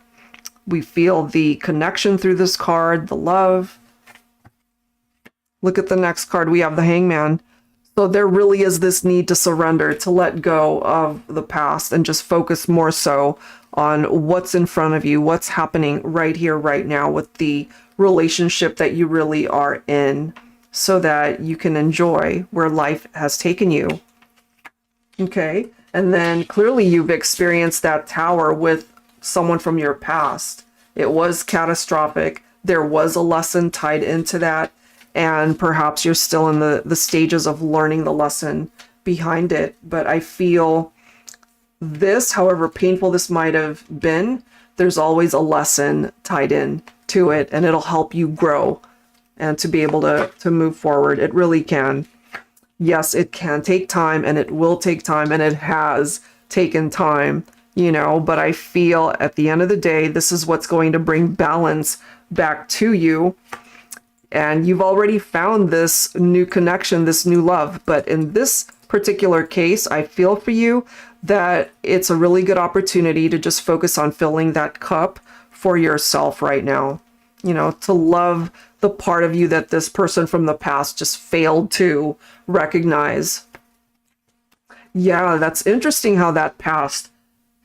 We feel the connection through this card, the love. Look at the next card. We have the Hangman. So there really is this need to surrender, to let go of the past and just focus more so on what's in front of you, what's happening right here, right now with the relationship that you really are in, so that you can enjoy where life has taken you. Okay. And then clearly you've experienced that tower with someone from your past. It was catastrophic. There was a lesson tied into that. And perhaps you're still in the stages of learning the lesson behind it. But I feel this, however painful this might have been, there's always a lesson tied in to it. And it'll help you grow and to be able to move forward. It really can. Yes, it can take time, and it will take time, and it has taken time you know, but I feel at the end of the day, this is what's going to bring balance back to you. And you've already found this new connection, this new love. But in this particular case, I feel for you that it's a really good opportunity to just focus on filling that cup for yourself right now. You know, to love the part of you that this person from the past just failed to recognize. Yeah, that's interesting how that past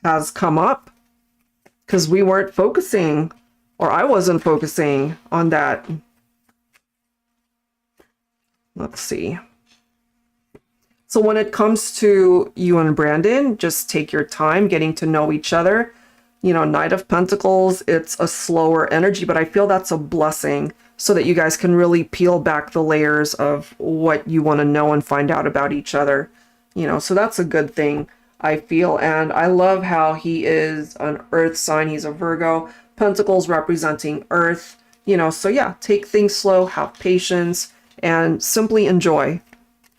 has come up, because we weren't focusing, or I wasn't focusing on that. Let's see. So when it comes to you and Brandon, just take your time getting to know each other. You know, Knight of Pentacles, it's a slower energy, but I feel that's a blessing so that you guys can really peel back the layers of what you want to know and find out about each other. You know, so that's a good thing, I feel. And I love how he is an earth sign. He's a Virgo. Pentacles representing earth. You know, so yeah, take things slow, have patience, and simply enjoy.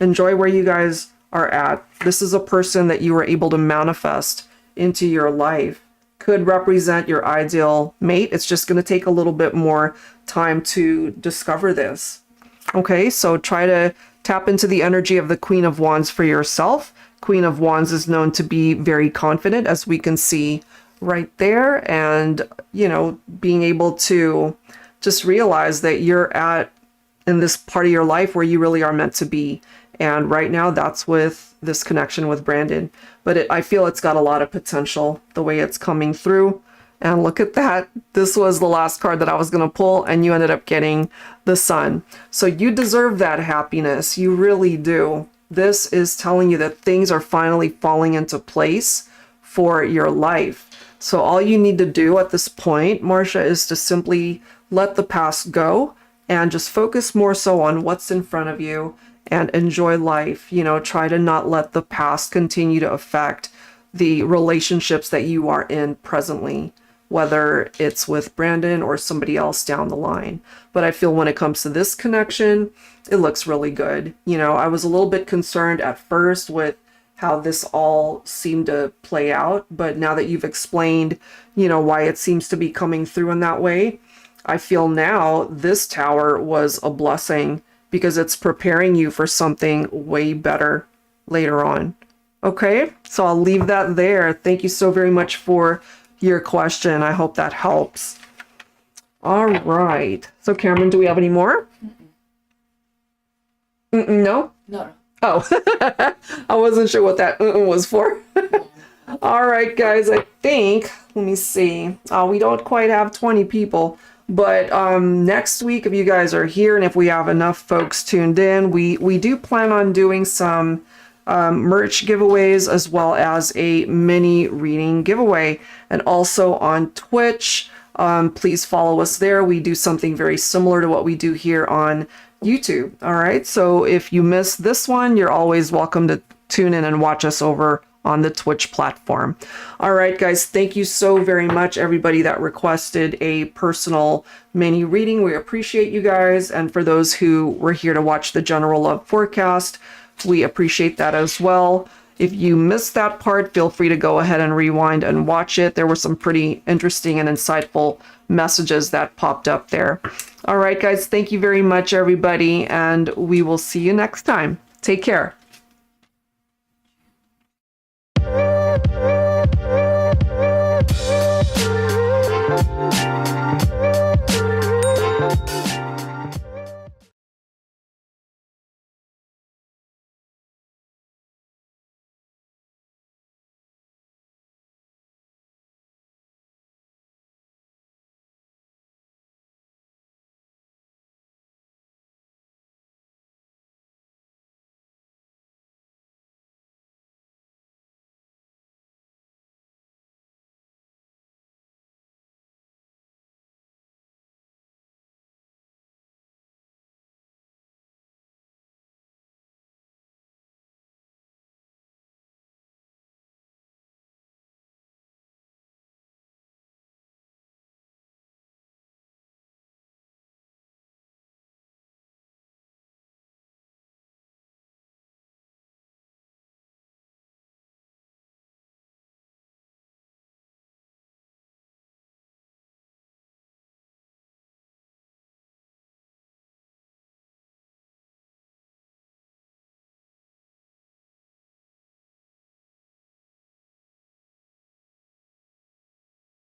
Enjoy where you guys are at. This is a person that you were able to manifest into your life. Could represent your ideal mate. It's just going to take a little bit more time to discover this. Okay, so try to tap into the energy of the Queen of Wands for yourself. Queen of Wands is known to be very confident, as we can see right there. And, you know, being able to just realize that you're at in this part of your life where you really are meant to be. And right now that's with this connection with Brandon. But I feel it's got a lot of potential the way it's coming through. And look at that. This was the last card that I was going to pull, and you ended up getting the Sun. So you deserve that happiness. You really do. This is telling you that things are finally falling into place for your life. So all you need to do at this point, Marcia, is to simply let the past go and just focus more so on what's in front of you and enjoy life. You know, try to not let the past continue to affect the relationships that you are in presently, whether it's with Brandon or somebody else down the line. But I feel when it comes to this connection, it looks really good. You know, I was a little bit concerned at first with how this all seemed to play out, but now that you've explained, you know, why it seems to be coming through in that way, I feel now this tower was a blessing because it's preparing you for something way better later on. Okay, so I'll leave that there. Thank you so very much for your question. I hope that helps. All right. So Cameron, do we have any more? No? No. Oh, I wasn't sure what that was for. All right, guys, I think, let me see. We don't quite have 20 people, but next week, if you guys are here and if we have enough folks tuned in, we do plan on doing some merch giveaways as well as a mini reading giveaway, and also on Twitch. Please follow us there. We do something very similar to what we do here on YouTube. All right, so if you missed this one, you're always welcome to tune in and watch us over on the Twitch platform. All right, guys, thank you so very much, everybody that requested a personal mini reading. We appreciate you guys, and for those who were here to watch the general love forecast, we appreciate that as well. If you missed that part, feel free to go ahead and rewind and watch it. There were some pretty interesting and insightful messages that popped up there. All right, guys, thank you very much, everybody, and we will see you next time. Take care.